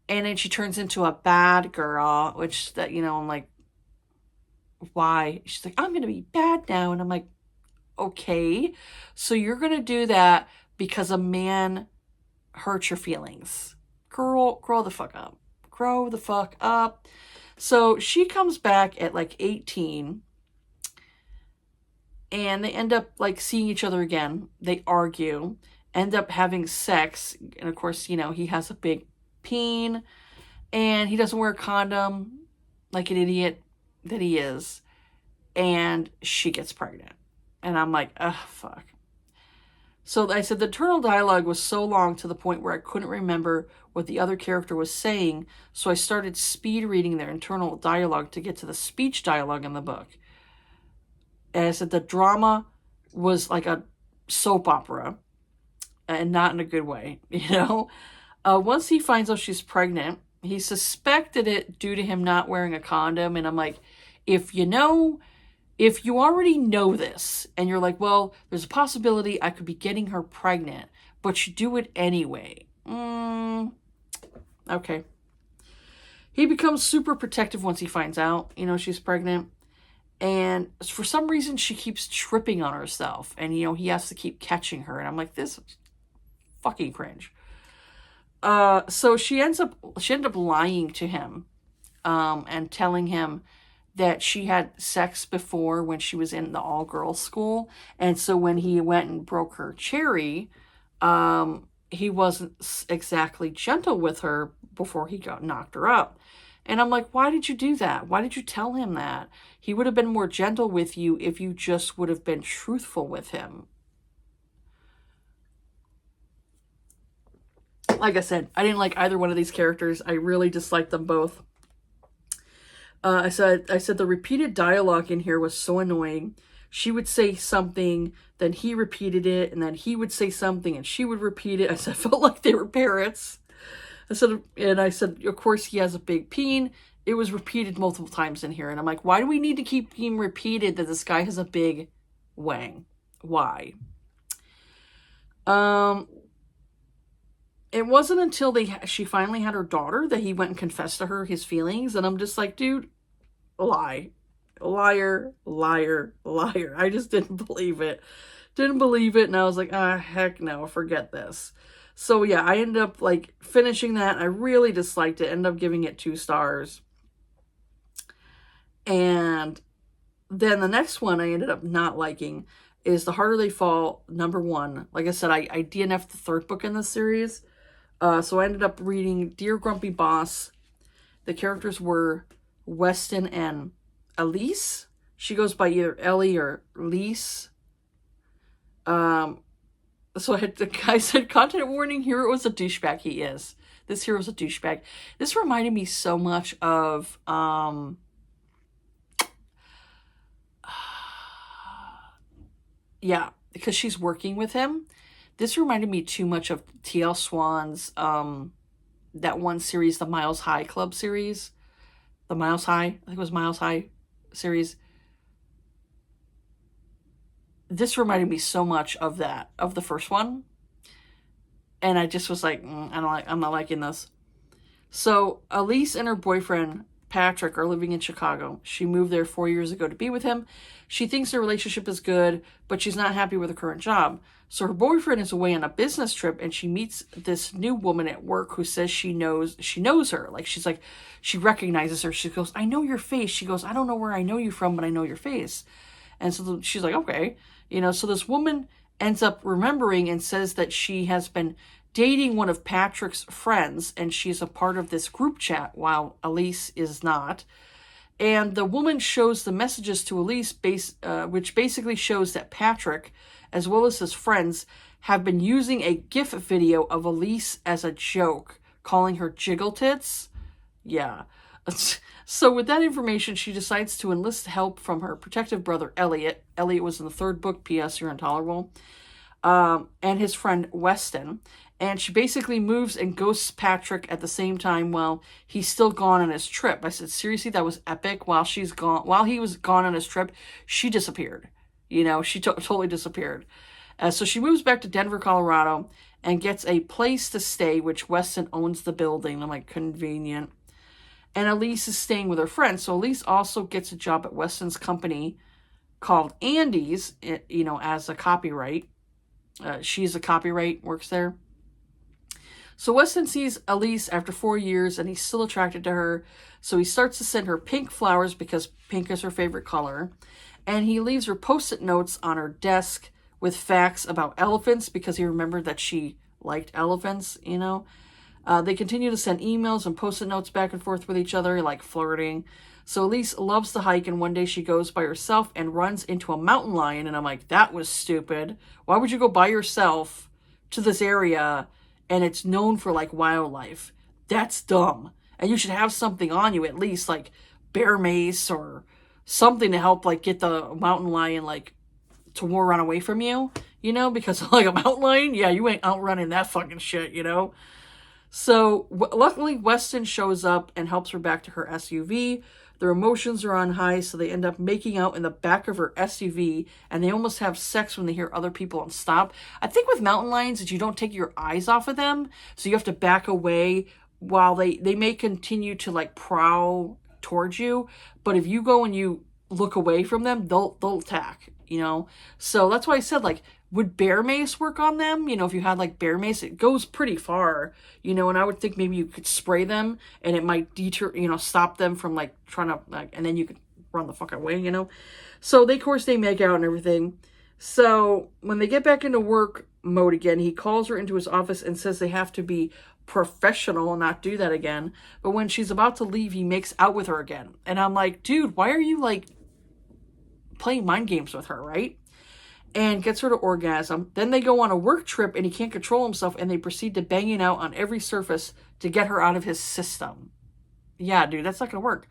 A: And then she turns into a bad girl, which I'm like, why? She's like, I'm going to be bad now. And I'm like, okay, so you're going to do that because a man hurt your feelings. Girl, grow the fuck up. Grow the fuck up. So she comes back at like 18 and they end up like seeing each other again. They argue, end up having sex. And of course, you know, he has a big peen and he doesn't wear a condom like an idiot that he is. And she gets pregnant. And I'm like, ugh, fuck. So I said the internal dialogue was so long to the point where I couldn't remember what the other character was saying. So I started speed reading their internal dialogue to get to the speech dialogue in the book. And I said the drama was like a soap opera and not in a good way, you know? Once he finds out she's pregnant, he suspected it due to him not wearing a condom. And I'm like, if you already know this and you're like, well, there's a possibility I could be getting her pregnant, but you do it anyway. Okay. He becomes super protective once he finds out, you know, she's pregnant. And for some reason, she keeps tripping on herself. And, you know, he has to keep catching her. And I'm like, this is fucking cringe. So she ended up lying to him and telling him that she had sex before when she was in the all-girls school. And so when he went and broke her cherry, he wasn't exactly gentle with her before he knocked her up. And I'm like, why did you do that? Why did you tell him that? He would have been more gentle with you if you just would have been truthful with him. Like I said, I didn't like either one of these characters. I really disliked them both. I said the repeated dialogue in here was so annoying. She would say something, then he repeated it, and then he would say something, and she would repeat it. I said, I felt like they were parrots. I said, of course, he has a big peen. It was repeated multiple times in here. And I'm like, why do we need to keep being repeated that this guy has a big wang? Why? It wasn't until she finally had her daughter that he went and confessed to her his feelings. And I'm just like, dude, lie. Liar, liar, liar. I just didn't believe it. Didn't believe it. And I was like, heck no, forget this. So yeah, I ended up like finishing that. I really disliked it. Ended up giving it 2 stars. And then the next one I ended up not liking is The Harder They Fall, #1. Like I said, I DNF'd the 3rd book in this series. So I ended up reading Dear Grumpy Boss. The characters were Weston and Elise. She goes by either Ellie or Lise. So the guy said, content warning, hero was a douchebag. He is. This hero's a douchebag. This reminded me so much of, yeah, because she's working with him. This reminded me too much of T.L. Swan's, that one series, the Miles High Club series. The Miles High, I think it was Miles High series. This reminded me so much of that, of the first one. And I just was like, I'm not liking this. So Elise and her boyfriend, Patrick, are living in Chicago. She moved there 4 years ago to be with him. She thinks their relationship is good, but she's not happy with her current job. So her boyfriend is away on a business trip, and she meets this new woman at work who says she knows her. Like, she's like, she recognizes her. She goes, I know your face. She goes, I don't know where I know you from, but I know your face. And so she's like, okay. You know, so this woman ends up remembering and says that she has been dating one of Patrick's friends, and she's a part of this group chat while Elise is not. And the woman shows the messages to Elise, which basically shows that Patrick, as well as his friends, have been using a GIF video of Elise as a joke, calling her jiggle tits. Yeah. So with that information, she decides to enlist help from her protective brother, Elliot. Elliot was in the 3rd book, P.S. You're Intolerable. And his friend, Weston. And she basically moves and ghosts Patrick at the same time while he's still gone on his trip. I said, seriously, that was epic. While he was gone on his trip, she disappeared. You know, she totally disappeared. So she moves back to Denver, Colorado, and gets a place to stay, which Weston owns the building. I'm like, convenient. and Elise is staying with her friend. So Elise also gets a job at Weston's company called Andy's, as a copyright. She's a copyright, works there. So Weston sees Elise after 4 years, and he's still attracted to her. So he starts to send her pink flowers because pink is her favorite color. And he leaves her post-it notes on her desk with facts about elephants because he remembered that she liked elephants, They continue to send emails and post-it notes back and forth with each other, like flirting. So Elise loves to hike, and one day she goes by herself and runs into a mountain lion. And I'm like, that was stupid. Why would you go by yourself to this area and it's known for like wildlife? That's dumb. And you should have something on you, at least like bear mace or something to help like get the mountain lion like to run away from you, because like a mountain lion, yeah, you ain't outrunning that fucking shit, So luckily Weston shows up and helps her back to her SUV. Their emotions are on high, so they end up making out in the back of her SUV, and they almost have sex when they hear other people and stop. I think with mountain lions is you don't take your eyes off of them, so you have to back away while they may continue to like prowl towards you. But if you go and you look away from them, they'll attack, So that's why I said, like, would bear mace work on them? If you had like bear mace, it goes pretty far, and I would think maybe you could spray them and it might deter, stop them from like trying to like, and then you could run the fuck away, So of course they make out and everything. So when they get back into work mode again, he calls her into his office and says they have to be professional and not do that again. But when she's about to leave, he makes out with her again. And I'm like, dude, why are you like playing mind games with her, right? And gets her to orgasm. Then they go on a work trip and he can't control himself, and they proceed to banging out on every surface to get her out of his system. Yeah, dude, that's not going to work.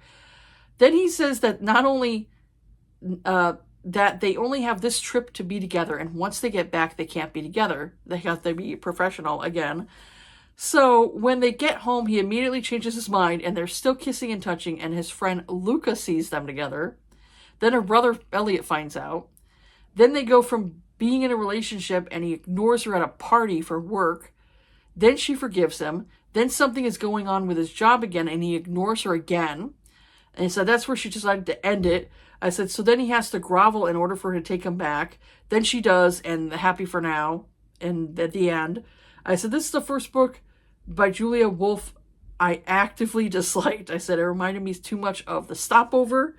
A: Then he says that not only that they only have this trip to be together, and once they get back, they can't be together. They have to be professional again. So when they get home, he immediately changes his mind, and they're still kissing and touching, and his friend Luca sees them together. Then her brother Elliot finds out. Then they go from being in a relationship, and he ignores her at a party for work. Then she forgives him. Then something is going on with his job again, and he ignores her again. And he said that's where she decided to end it. I said, so then he has to grovel in order for her to take him back. Then she does, and happy for now. And at the end, I said, this is the first book by Julia Wolf I actively disliked. I said, it reminded me too much of The Stopover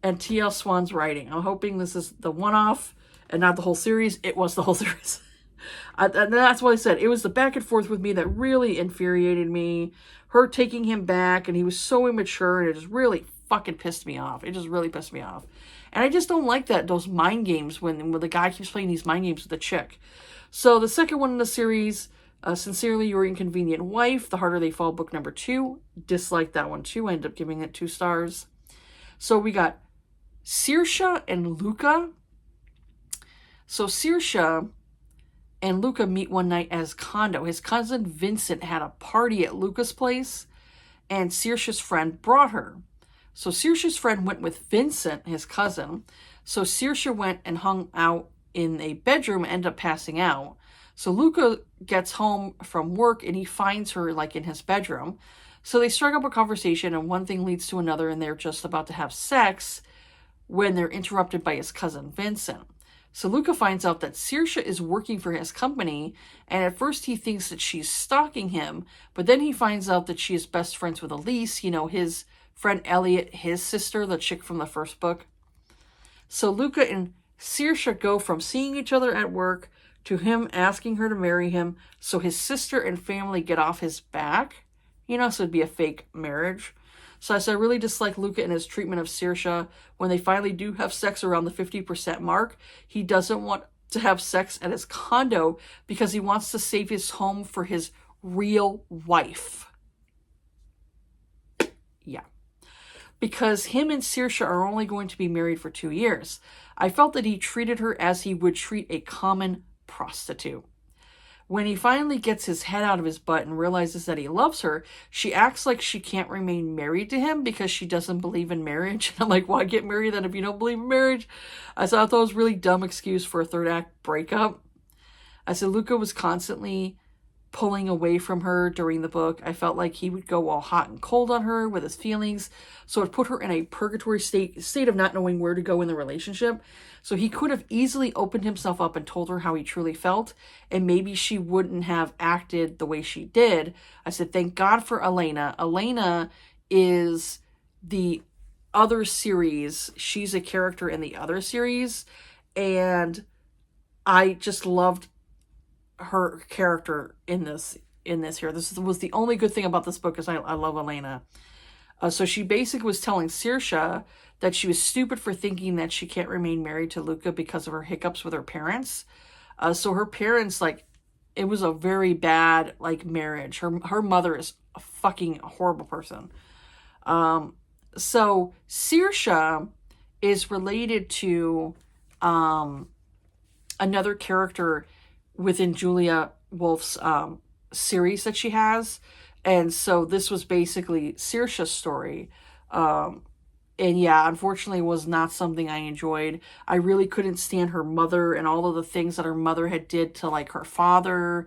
A: and T.L. Swan's writing. I'm hoping this is the one-off and not the whole series. It was the whole series. And that's what I said. It was the back and forth with me that really infuriated me. Her taking him back, and he was so immature, and it just really fucking pissed me off. It just really pissed me off. And I just don't like those mind games when the guy keeps playing these mind games with the chick. So the second one in the series, Sincerely Your Inconvenient Wife, The Harder They Fall, book number 2. Disliked that one too. I ended up giving it 2 stars. So we got Saoirse and Luca. So Saoirse and Luca meet one night at his condo. His cousin Vincent had a party at Luca's place, and Saoirse's friend brought her. So Saoirse's friend went with Vincent, his cousin. So Saoirse went and hung out in a bedroom and ended up passing out. So Luca gets home from work, and he finds her like in his bedroom. So they strike up a conversation, and one thing leads to another, and they're just about to have sex when they're interrupted by his cousin Vincent. So Luca finds out that Saoirse is working for his company, and at first he thinks that she's stalking him, but then he finds out that she is best friends with Elise, his friend Elliot, his sister, the chick from the first book. So Luca and Saoirse go from seeing each other at work to him asking her to marry him, so his sister and family get off his back, so it'd be a fake marriage. So I really dislike Luca and his treatment of Saoirse. When they finally do have sex around the 50% mark, he doesn't want to have sex at his condo because he wants to save his home for his real wife. Yeah. Because him and Saoirse are only going to be married for 2 years. I felt that he treated her as he would treat a common prostitute. When he finally gets his head out of his butt and realizes that he loves her, she acts like she can't remain married to him because she doesn't believe in marriage. I'm like, why get married then if you don't believe in marriage? I thought that was a really dumb excuse for a third act breakup. I said Luca was constantly pulling away from her during the book. I felt like he would go all hot and cold on her with his feelings. So it put her in a purgatory state of not knowing where to go in the relationship. So he could have easily opened himself up and told her how he truly felt, and maybe she wouldn't have acted the way she did. I said, thank God for Elena. Elena is the other series. She's a character in the other series, and I just loved her character in this here. This was the only good thing about this book, is I love Elena. So she basically was telling Saoirse that she was stupid for thinking that she can't remain married to Luca because of her hiccups with her parents. So her parents, like, it was a very bad, like, marriage. Her mother is a fucking horrible person. So Saoirse is related to another character within Julia Wolf's series that she has. And so this was basically Saoirse's story. And yeah, unfortunately, was not something I enjoyed. I really couldn't stand her mother and all of the things that her mother had did to, like, her father.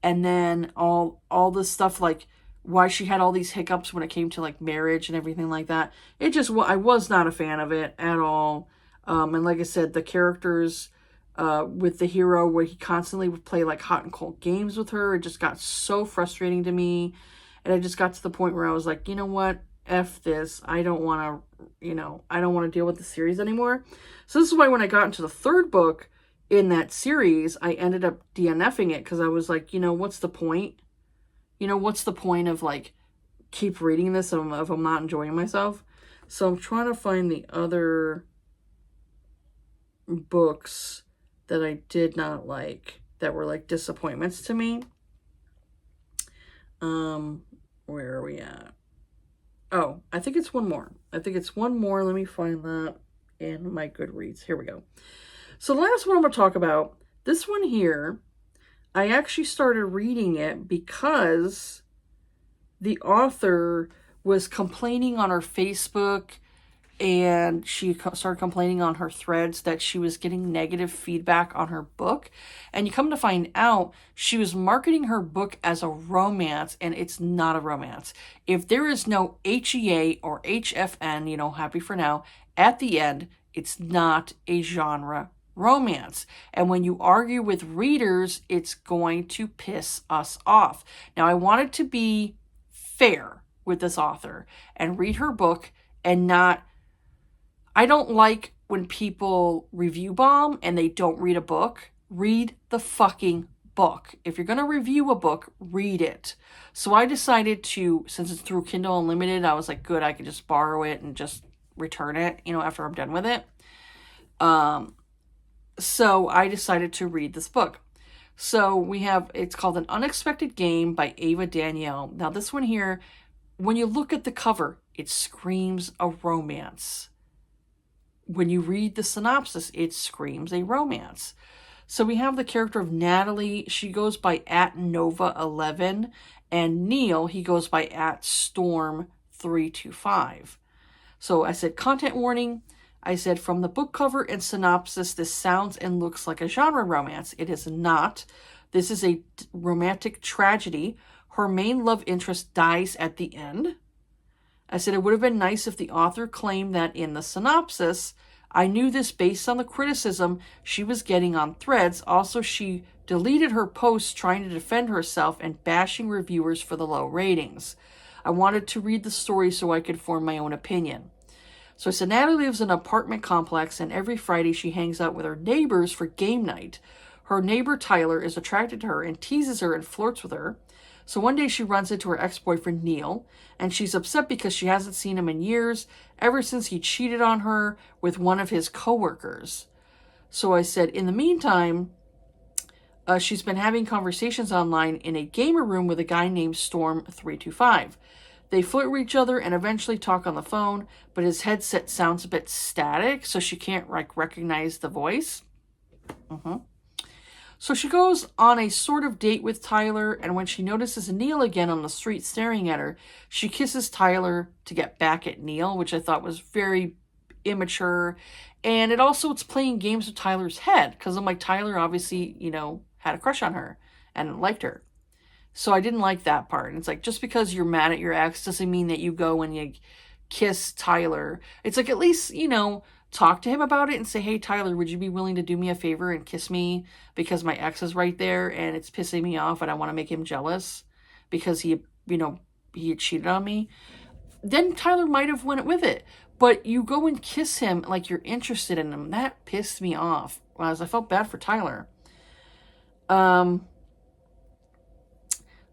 A: And then all this stuff, like, why she had all these hiccups when it came to, like, marriage and everything like that. It just, I was not a fan of it at all. And like I said, the characters with the hero, where he constantly would play, like, hot and cold games with her, it just got so frustrating to me. And I just got to the point where I was like, you know what? F this. I don't want to, I don't want to deal with the series anymore. So this is why when I got into the third book in that series, I ended up DNFing it, because I was like, what's the point? What's the point of, like, keep reading this if I'm not enjoying myself? So I'm trying to find the other books that I did not like, that were, like, disappointments to me. Where are we at? Oh, I think it's one more. Let me find that in my Goodreads. Here we go. So the last one I'm going to talk about, this one here, I actually started reading it because the author was complaining on her Facebook, and she started complaining on her threads that she was getting negative feedback on her book. And you come to find out, she was marketing her book as a romance, and it's not a romance. If there is no HEA or HFN, happy for now, at the end, it's not a genre romance. And when you argue with readers, it's going to piss us off. Now, I wanted to be fair with this author and read her book and not... I don't like when people review bomb and they don't read a book. Read the fucking book. If you're going to review a book, read it. So I decided to, since it's through Kindle Unlimited, I was like, good, I can just borrow it and just return it, after I'm done with it. So I decided to read this book. So it's called An Unexpected Game by Ava Danielle. Now this one here, when you look at the cover, it screams a romance. When you read the synopsis, it screams a romance. So we have the character of Natalie. She goes by @Nova11. And Neil, he goes by @Storm325. So I said, content warning. I said, from the book cover and synopsis, this sounds and looks like a genre romance. It is not. This is a romantic tragedy. Her main love interest dies at the end. I said, it would have been nice if the author claimed that in the synopsis. I knew this based on the criticism she was getting on threads. Also, she deleted her posts trying to defend herself and bashing reviewers for the low ratings. I wanted to read the story so I could form my own opinion. So I said, Natalie lives in an apartment complex, and every Friday she hangs out with her neighbors for game night. Her neighbor Tyler is attracted to her and teases her and flirts with her. So one day she runs into her ex-boyfriend Neil, and she's upset because she hasn't seen him in years, ever since he cheated on her with one of his coworkers. So I said, in the meantime, she's been having conversations online in a gamer room with a guy named Storm325. They flirt with each other and eventually talk on the phone, but his headset sounds a bit static, so she can't recognize the voice. So she goes on a sort of date with Tyler, and when she notices Neil again on the street staring at her, she kisses Tyler to get back at Neil, which I thought was very immature. And it's playing games with Tyler's head, because I'm like, Tyler obviously, had a crush on her and liked her. So I didn't like that part. And it's like, just because you're mad at your ex doesn't mean that you go and you kiss Tyler. It's like, at least, you know, talk to him about it and say, hey, Tyler, would you be willing to do me a favor and kiss me because my ex is right there and it's pissing me off and I want to make him jealous because he, you know, he had cheated on me. Then Tyler might have went with it. But you go and kiss him like you're interested in him. That pissed me off. As I felt bad for Tyler.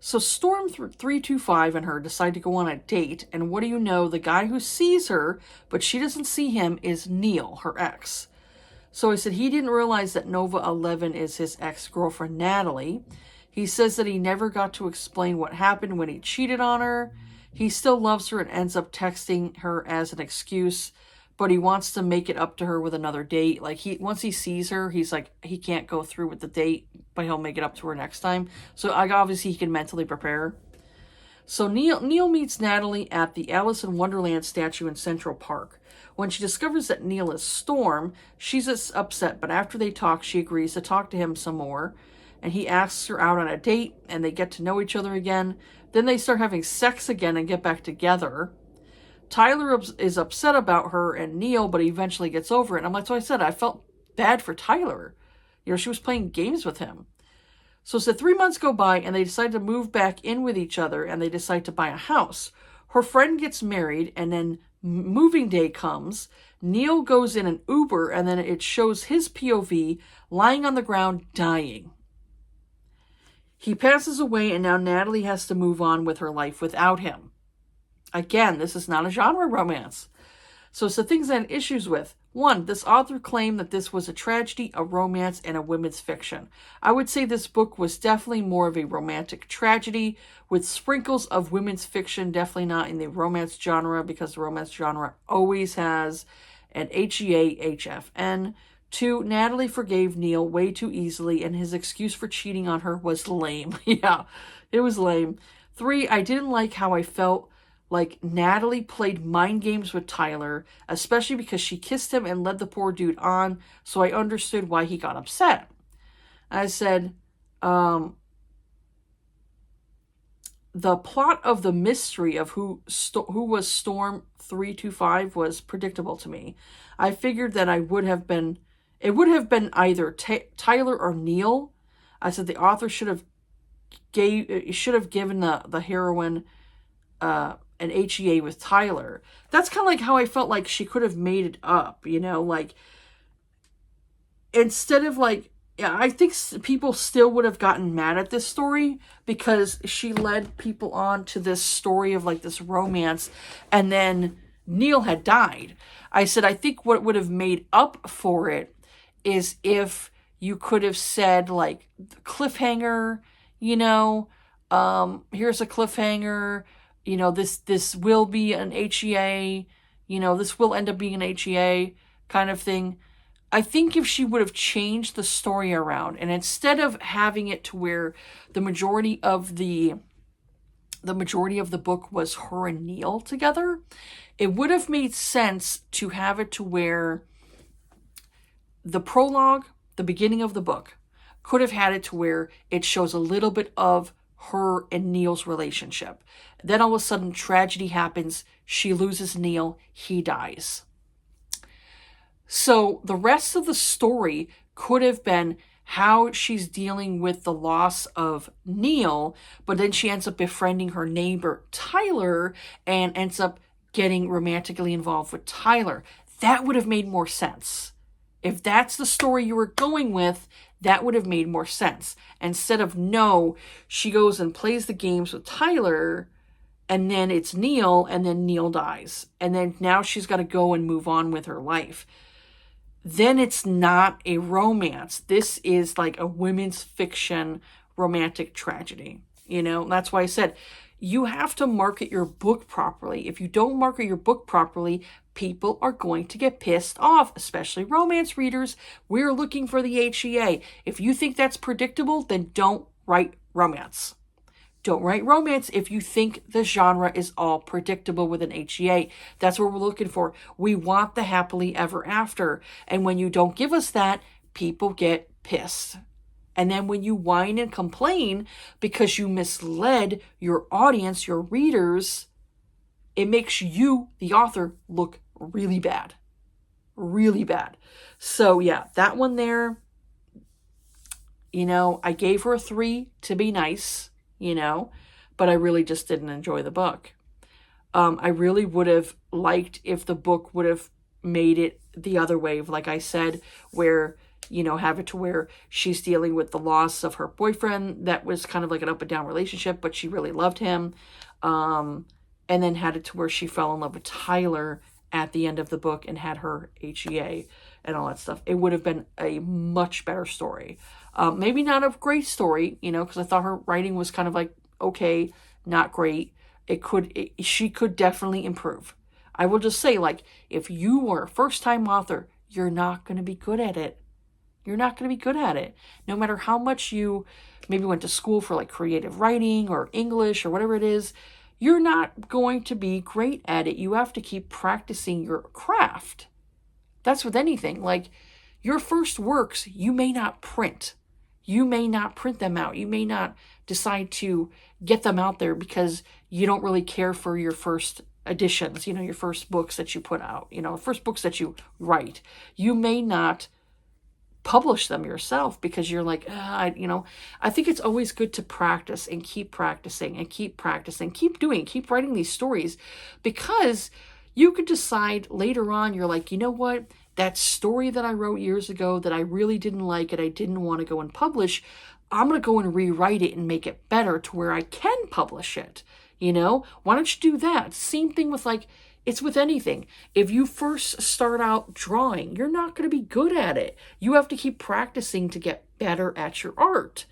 A: So Storm 325 and her decide to go on a date, and what do you know? The guy who sees her, but she doesn't see him, is Neil, her ex. So I said he didn't realize that Nova 11 is his ex-girlfriend, Natalie. He says that he never got to explain what happened when he cheated on her. He still loves her and ends up texting her as an excuse, but he wants to make it up to her with another date. Like, once he sees her, he's like, he can't go through with the date, but he'll make it up to her next time. So obviously he can mentally prepare. So Neil meets Natalie at the Alice in Wonderland statue in Central Park. When she discovers that Neil is Storm, she's upset, but after they talk, she agrees to talk to him some more. And he asks her out on a date, and they get to know each other again. Then they start having sex again and get back together. Tyler is upset about her and Neil, but he eventually gets over it. And that's why I said I felt bad for Tyler. You know, she was playing games with him. So 3 months go by, and they decide to move back in with each other, and they decide to buy a house. Her friend gets married, and then moving day comes. Neil goes in an Uber, and then it shows his POV lying on the ground dying. He passes away, and now Natalie has to move on with her life without him. Again, this is not a genre romance. So it's the things I had issues with. 1, this author claimed that this was a tragedy, a romance, and a women's fiction. I would say this book was definitely more of a romantic tragedy with sprinkles of women's fiction, definitely not in the romance genre, because the romance genre always has an HEA, HFN. 2, Natalie forgave Neil way too easily, and his excuse for cheating on her was lame. Yeah, it was lame. 3, I didn't like how I felt like Natalie played mind games with Tyler, especially because she kissed him and led the poor dude on, so I understood why he got upset. I said, the plot of the mystery of who was Storm 325 was predictable to me. I figured that it would have been either Tyler or Neil. I said the author should have given the heroine an HEA with Tyler. That's kind of like how I felt like she could have made it up, you know, like, instead of like, yeah, I think people still would have gotten mad at this story because she led people on to this story of like this romance, and then Neil had died. I said, I think what would have made up for it is if you could have said like cliffhanger, you know, here's a cliffhanger, you know, this will be an HEA, you know, this will end up being an HEA kind of thing. I think if she would have changed the story around, and instead of having it to where the majority of the book was her and Neil together, it would have made sense to have it to where the prologue, the beginning of the book, could have had it to where it shows a little bit of her and Neil's relationship. Then all of a sudden tragedy happens. She loses Neil. He dies. So the rest of the story could have been how she's dealing with the loss of Neil, but then she ends up befriending her neighbor Tyler and ends up getting romantically involved with Tyler. That would have made more sense. If that's the story you were going with, that would have made more sense. Instead of, no, she goes and plays the games with Tyler, and then it's Neil, and then Neil dies. And then now she's got to go and move on with her life. Then it's not a romance. This is like a women's fiction romantic tragedy. You know, that's why I said you have to market your book properly. If you don't market your book properly, people are going to get pissed off, especially romance readers. We're looking for the HEA. If you think that's predictable, then don't write romance. Don't write romance if you think the genre is all predictable with an HEA. That's what we're looking for. We want the happily ever after. And when you don't give us that, people get pissed. And then when you whine and complain because you misled your audience, your readers, it makes you, the author, look really bad. Really bad. So yeah, that one there, you know, I gave her a 3 to be nice, you know, but I really just didn't enjoy the book. I really would have liked if the book would have made it the other way, like I said, where, you know, have it to where she's dealing with the loss of her boyfriend. That was kind of like an up and down relationship, but she really loved him. And then had it to where she fell in love with Tyler at the end of the book and had her HEA and all that stuff. It would have been a much better story. Maybe not a great story, you know, because I thought her writing was kind of like, okay, not great. She could definitely improve. I will just say, like, if you are a first-time author, you're not going to be good at it. You're not going to be good at it. No matter how much you maybe went to school for like creative writing or English or whatever it is, you're not going to be great at it. You have to keep practicing your craft. That's with anything. Like, your first works, you may not print. You may not print them out. You may not decide to get them out there because you don't really care for your first editions, you know, your first books that you put out, you know, first books that you write. You may not publish them yourself because you're like, you know, I think it's always good to practice and keep practicing and keep practicing, keep writing these stories, because you could decide later on, you're like, you know what, that story that I wrote years ago that I really didn't like and I didn't want to go and publish, I'm going to go and rewrite it and make it better to where I can publish it. You know, why don't you do that? Same thing with, like, it's with anything. If you first start out drawing, you're not going to be good at it. You have to keep practicing to get better at your art.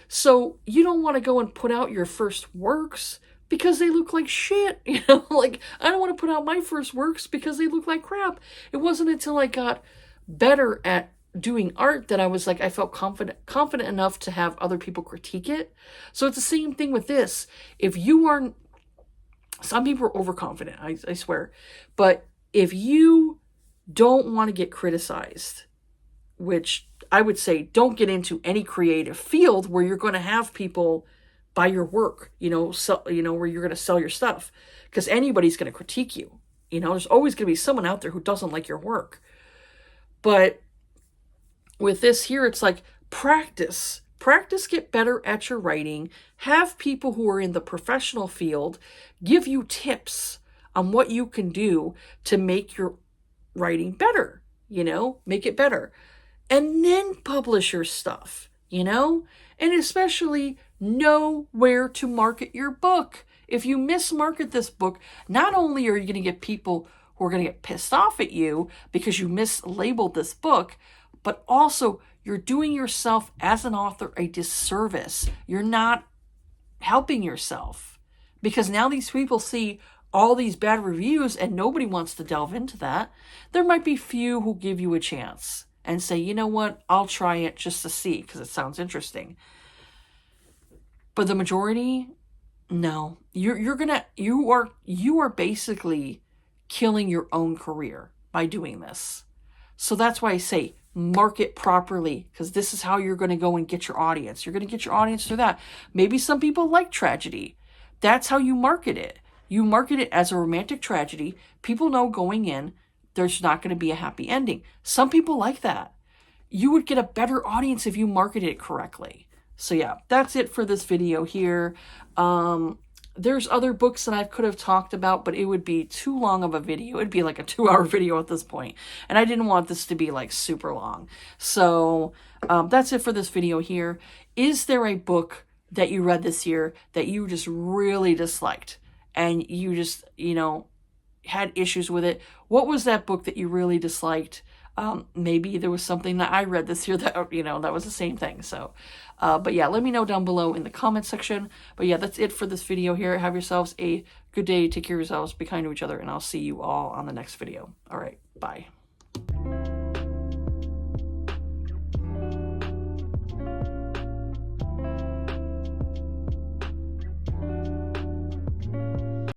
A: So you don't want to go and put out your first works because they look like shit. You know, like, I don't want to put out my first works because they look like crap. It wasn't until I got better at doing art that I was like, I felt confident enough to have other people critique it. So it's the same thing with this. If you are, some people are overconfident, I swear, but if you don't want to get criticized, which I would say, don't get into any creative field where you're going to have people buy your work, you know, where you're going to sell your stuff, because anybody's going to critique you. You know, there's always going to be someone out there who doesn't like your work. But with this here, it's like practice, get better at your writing, have people who are in the professional field give you tips on what you can do to make your writing better, you know, make it better, and then publish your stuff, you know, and especially know where to market your book. If you mismarket this book, not only are you going to get people who are going to get pissed off at you because you mislabeled this book, but also you're doing yourself as an author a disservice. You're not helping yourself, because now these people see all these bad reviews and nobody wants to delve into that. There might be few who give you a chance and say, you know what, I'll try it just to see because it sounds interesting. But the majority, no. You are basically killing your own career by doing this. So that's why I say market properly, because this is how you're going to go and get your audience. You're going to get your audience through that. Maybe some people like tragedy. That's how you market it. You market it as a romantic tragedy. People know going in, there's not going to be a happy ending. Some people like that. You would get a better audience if you marketed it correctly. So yeah, that's it for this video here. There's other books that I could have talked about, but it would be too long of a video. It'd be like a 2-hour video at this point. And I didn't want this to be like super long. So that's it for this video here. Is there a book that you read this year that you just really disliked and you just, you know, had issues with it? What was that book that you really disliked? Maybe there was something that I read this year that, you know, that was the same thing. So, but yeah, let me know down below in the comment section. But yeah, that's it for this video here. Have yourselves a good day. Take care of yourselves. Be kind to each other. And I'll see you all on the next video. All right. Bye.